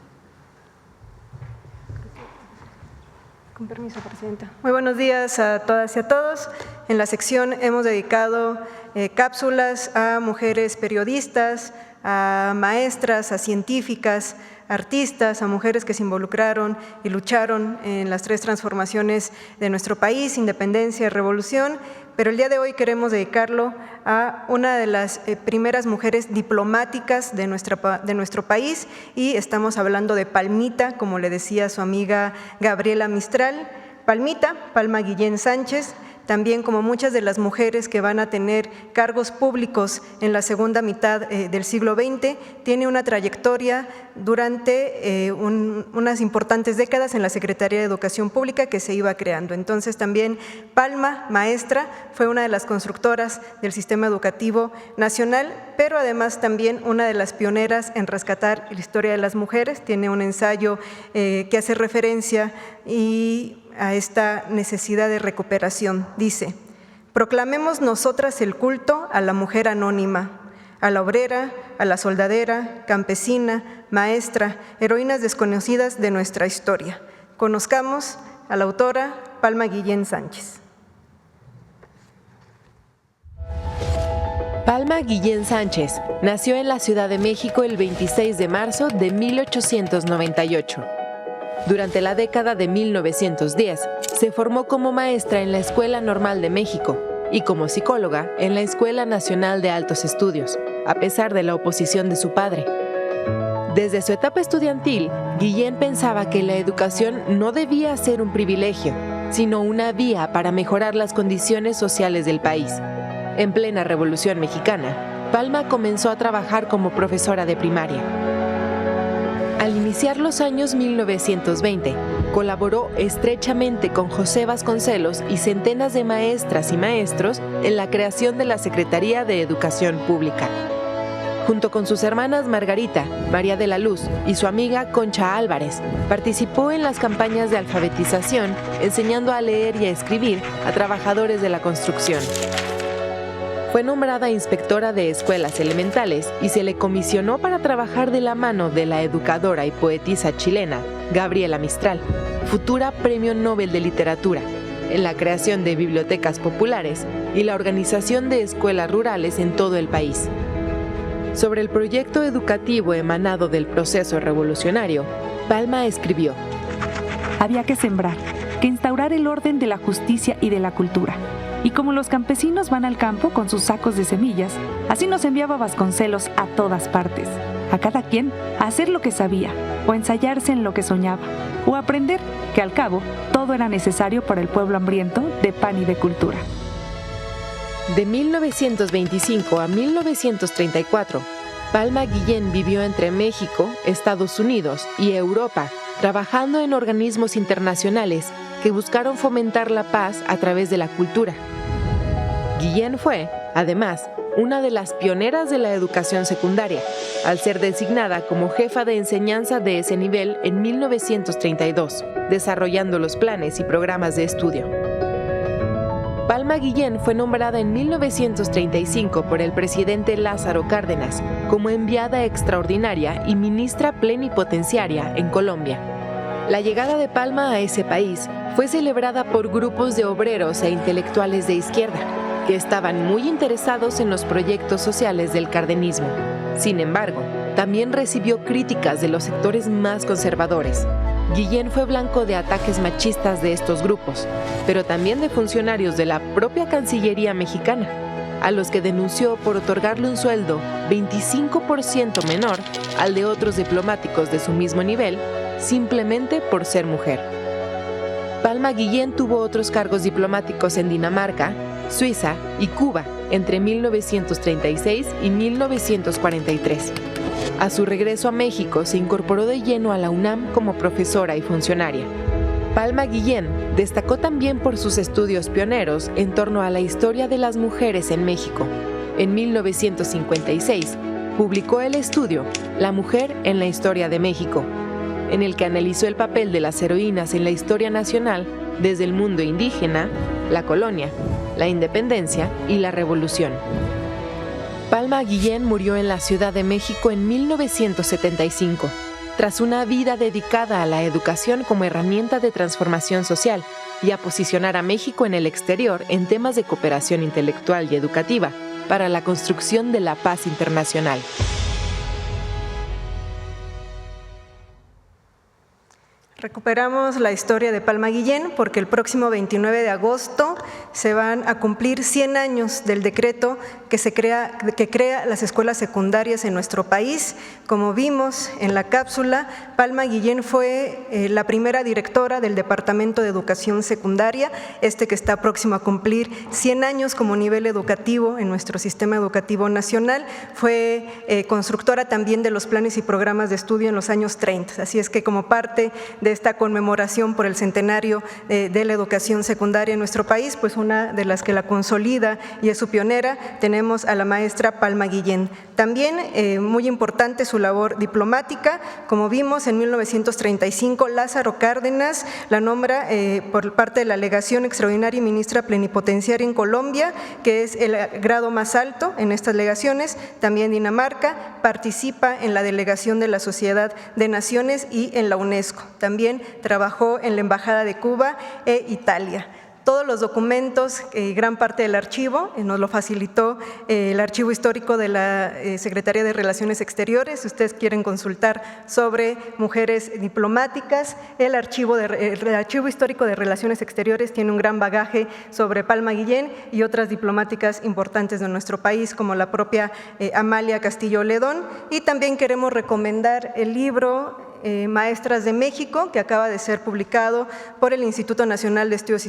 Con permiso, presidenta. Muy buenos días a todas y a todos. En la sección hemos dedicado cápsulas a mujeres periodistas, a maestras, a científicas, artistas, a mujeres que se involucraron y lucharon en las 3 transformaciones de nuestro país, independencia y revolución, pero el día de hoy queremos dedicarlo a una de las primeras mujeres diplomáticas de nuestro país y estamos hablando de Palmita, como le decía su amiga Gabriela Mistral. Palmita, Palma Guillén Sánchez, también como muchas de las mujeres que van a tener cargos públicos en la segunda mitad del siglo XX, tiene una trayectoria durante unas importantes décadas en la Secretaría de Educación Pública que se iba creando. Entonces también Palma, maestra, fue una de las constructoras del sistema educativo nacional, pero además también una de las pioneras en rescatar la historia de las mujeres. Tiene un ensayo que hace referencia a esta necesidad de recuperación. Dice: proclamemos nosotras el culto a la mujer anónima, a la obrera, a la soldadera, campesina, maestra, heroínas desconocidas de nuestra historia. Conozcamos a la autora Palma Guillén Sánchez. Palma Guillén Sánchez nació en la Ciudad de México el 26 de marzo de 1898. Durante la década de 1910, se formó como maestra en la Escuela Normal de México y como psicóloga en la Escuela Nacional de Altos Estudios, a pesar de la oposición de su padre. Desde su etapa estudiantil, Guillén pensaba que la educación no debía ser un privilegio, sino una vía para mejorar las condiciones sociales del país. En plena Revolución Mexicana, Palma comenzó a trabajar como profesora de primaria. Al iniciar los años 1920, colaboró estrechamente con José Vasconcelos y centenas de maestras y maestros en la creación de la Secretaría de Educación Pública. Junto con sus hermanas Margarita, María de la Luz y su amiga Concha Álvarez, participó en las campañas de alfabetización, enseñando a leer y a escribir a trabajadores de la construcción. Fue nombrada inspectora de escuelas elementales y se le comisionó para trabajar de la mano de la educadora y poetisa chilena Gabriela Mistral, futura Premio Nobel de Literatura, en la creación de bibliotecas populares y la organización de escuelas rurales en todo el país. Sobre el proyecto educativo emanado del proceso revolucionario, Palma escribió: había que sembrar, que instaurar el orden de la justicia y de la cultura. Y como los campesinos van al campo con sus sacos de semillas, así nos enviaba Vasconcelos a todas partes, a cada quien a hacer lo que sabía, o ensayarse en lo que soñaba, o aprender que al cabo todo era necesario para el pueblo hambriento de pan y de cultura. De 1925 a 1934, Palma Guillén vivió entre México, Estados Unidos y Europa, trabajando en organismos internacionales que buscaron fomentar la paz a través de la cultura. Guillén fue, además, una de las pioneras de la educación secundaria, al ser designada como jefa de enseñanza de ese nivel en 1932, desarrollando los planes y programas de estudio. Palma Guillén fue nombrada en 1935 por el presidente Lázaro Cárdenas como enviada extraordinaria y ministra plenipotenciaria en Colombia. La llegada de Palma a ese país fue celebrada por grupos de obreros e intelectuales de izquierda, que estaban muy interesados en los proyectos sociales del cardenismo. Sin embargo, también recibió críticas de los sectores más conservadores. Guillén fue blanco de ataques machistas de estos grupos, pero también de funcionarios de la propia Cancillería mexicana, a los que denunció por otorgarle un sueldo 25% menor al de otros diplomáticos de su mismo nivel, simplemente por ser mujer. Palma Guillén tuvo otros cargos diplomáticos en Dinamarca, Suiza y Cuba entre 1936 y 1943. A su regreso a México se incorporó de lleno a la UNAM como profesora y funcionaria. Palma Guillén destacó también por sus estudios pioneros en torno a la historia de las mujeres en México. En 1956 publicó el estudio La mujer en la historia de México, en el que analizó el papel de las heroínas en la historia nacional desde el mundo indígena, la colonia, la independencia y la revolución. Palma Guillén murió en la Ciudad de México en 1975, tras una vida dedicada a la educación como herramienta de transformación social y a posicionar a México en el exterior en temas de cooperación intelectual y educativa para la construcción de la paz internacional. Recuperamos la historia de Palma Guillén porque el próximo 29 de agosto se van a cumplir 100 años del decreto que crea las escuelas secundarias en nuestro país. Como vimos en la cápsula, Palma Guillén fue la primera directora del Departamento de Educación Secundaria, que está próximo a cumplir 100 años como nivel educativo en nuestro sistema educativo nacional. Fue constructora también de los planes y programas de estudio en los años 30, así es que como parte de esta conmemoración por el centenario de la educación secundaria en nuestro país, pues una de las que la consolida y es su pionera, tenemos a la maestra Palma Guillén. También muy importante su labor diplomática, como vimos en 1935 Lázaro Cárdenas la nombra por parte de la Legación Extraordinaria y Ministra Plenipotenciaria en Colombia, que es el grado más alto en estas legaciones. También Dinamarca participa en la delegación de la Sociedad de Naciones y en la UNESCO. También trabajó en la Embajada de Cuba e Italia. Todos los documentos, gran parte del archivo, nos lo facilitó el Archivo Histórico de la Secretaría de Relaciones Exteriores. Si ustedes quieren consultar sobre mujeres diplomáticas, el Archivo Histórico de Relaciones Exteriores tiene un gran bagaje sobre Palma Guillén y otras diplomáticas importantes de nuestro país, como la propia Amalia Castillo Ledón. Y también queremos recomendar el libro Maestras de México, que acaba de ser publicado por el Instituto Nacional de Estudios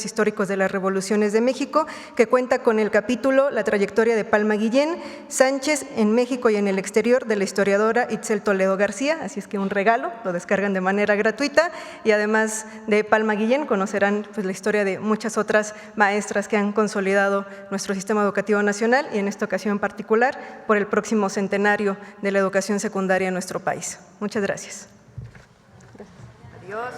Históricos de las Revoluciones de México, que cuenta con el capítulo La trayectoria de Palma Guillén Sánchez en México y en el exterior, de la historiadora Itzel Toledo García. Así es que un regalo, lo descargan de manera gratuita, y además de Palma Guillén conocerán pues la historia de muchas otras maestras que han consolidado nuestro sistema educativo nacional, y en esta ocasión en particular por el próximo centenario de la educación secundaria en nuestro país. Muchas gracias. Adiós.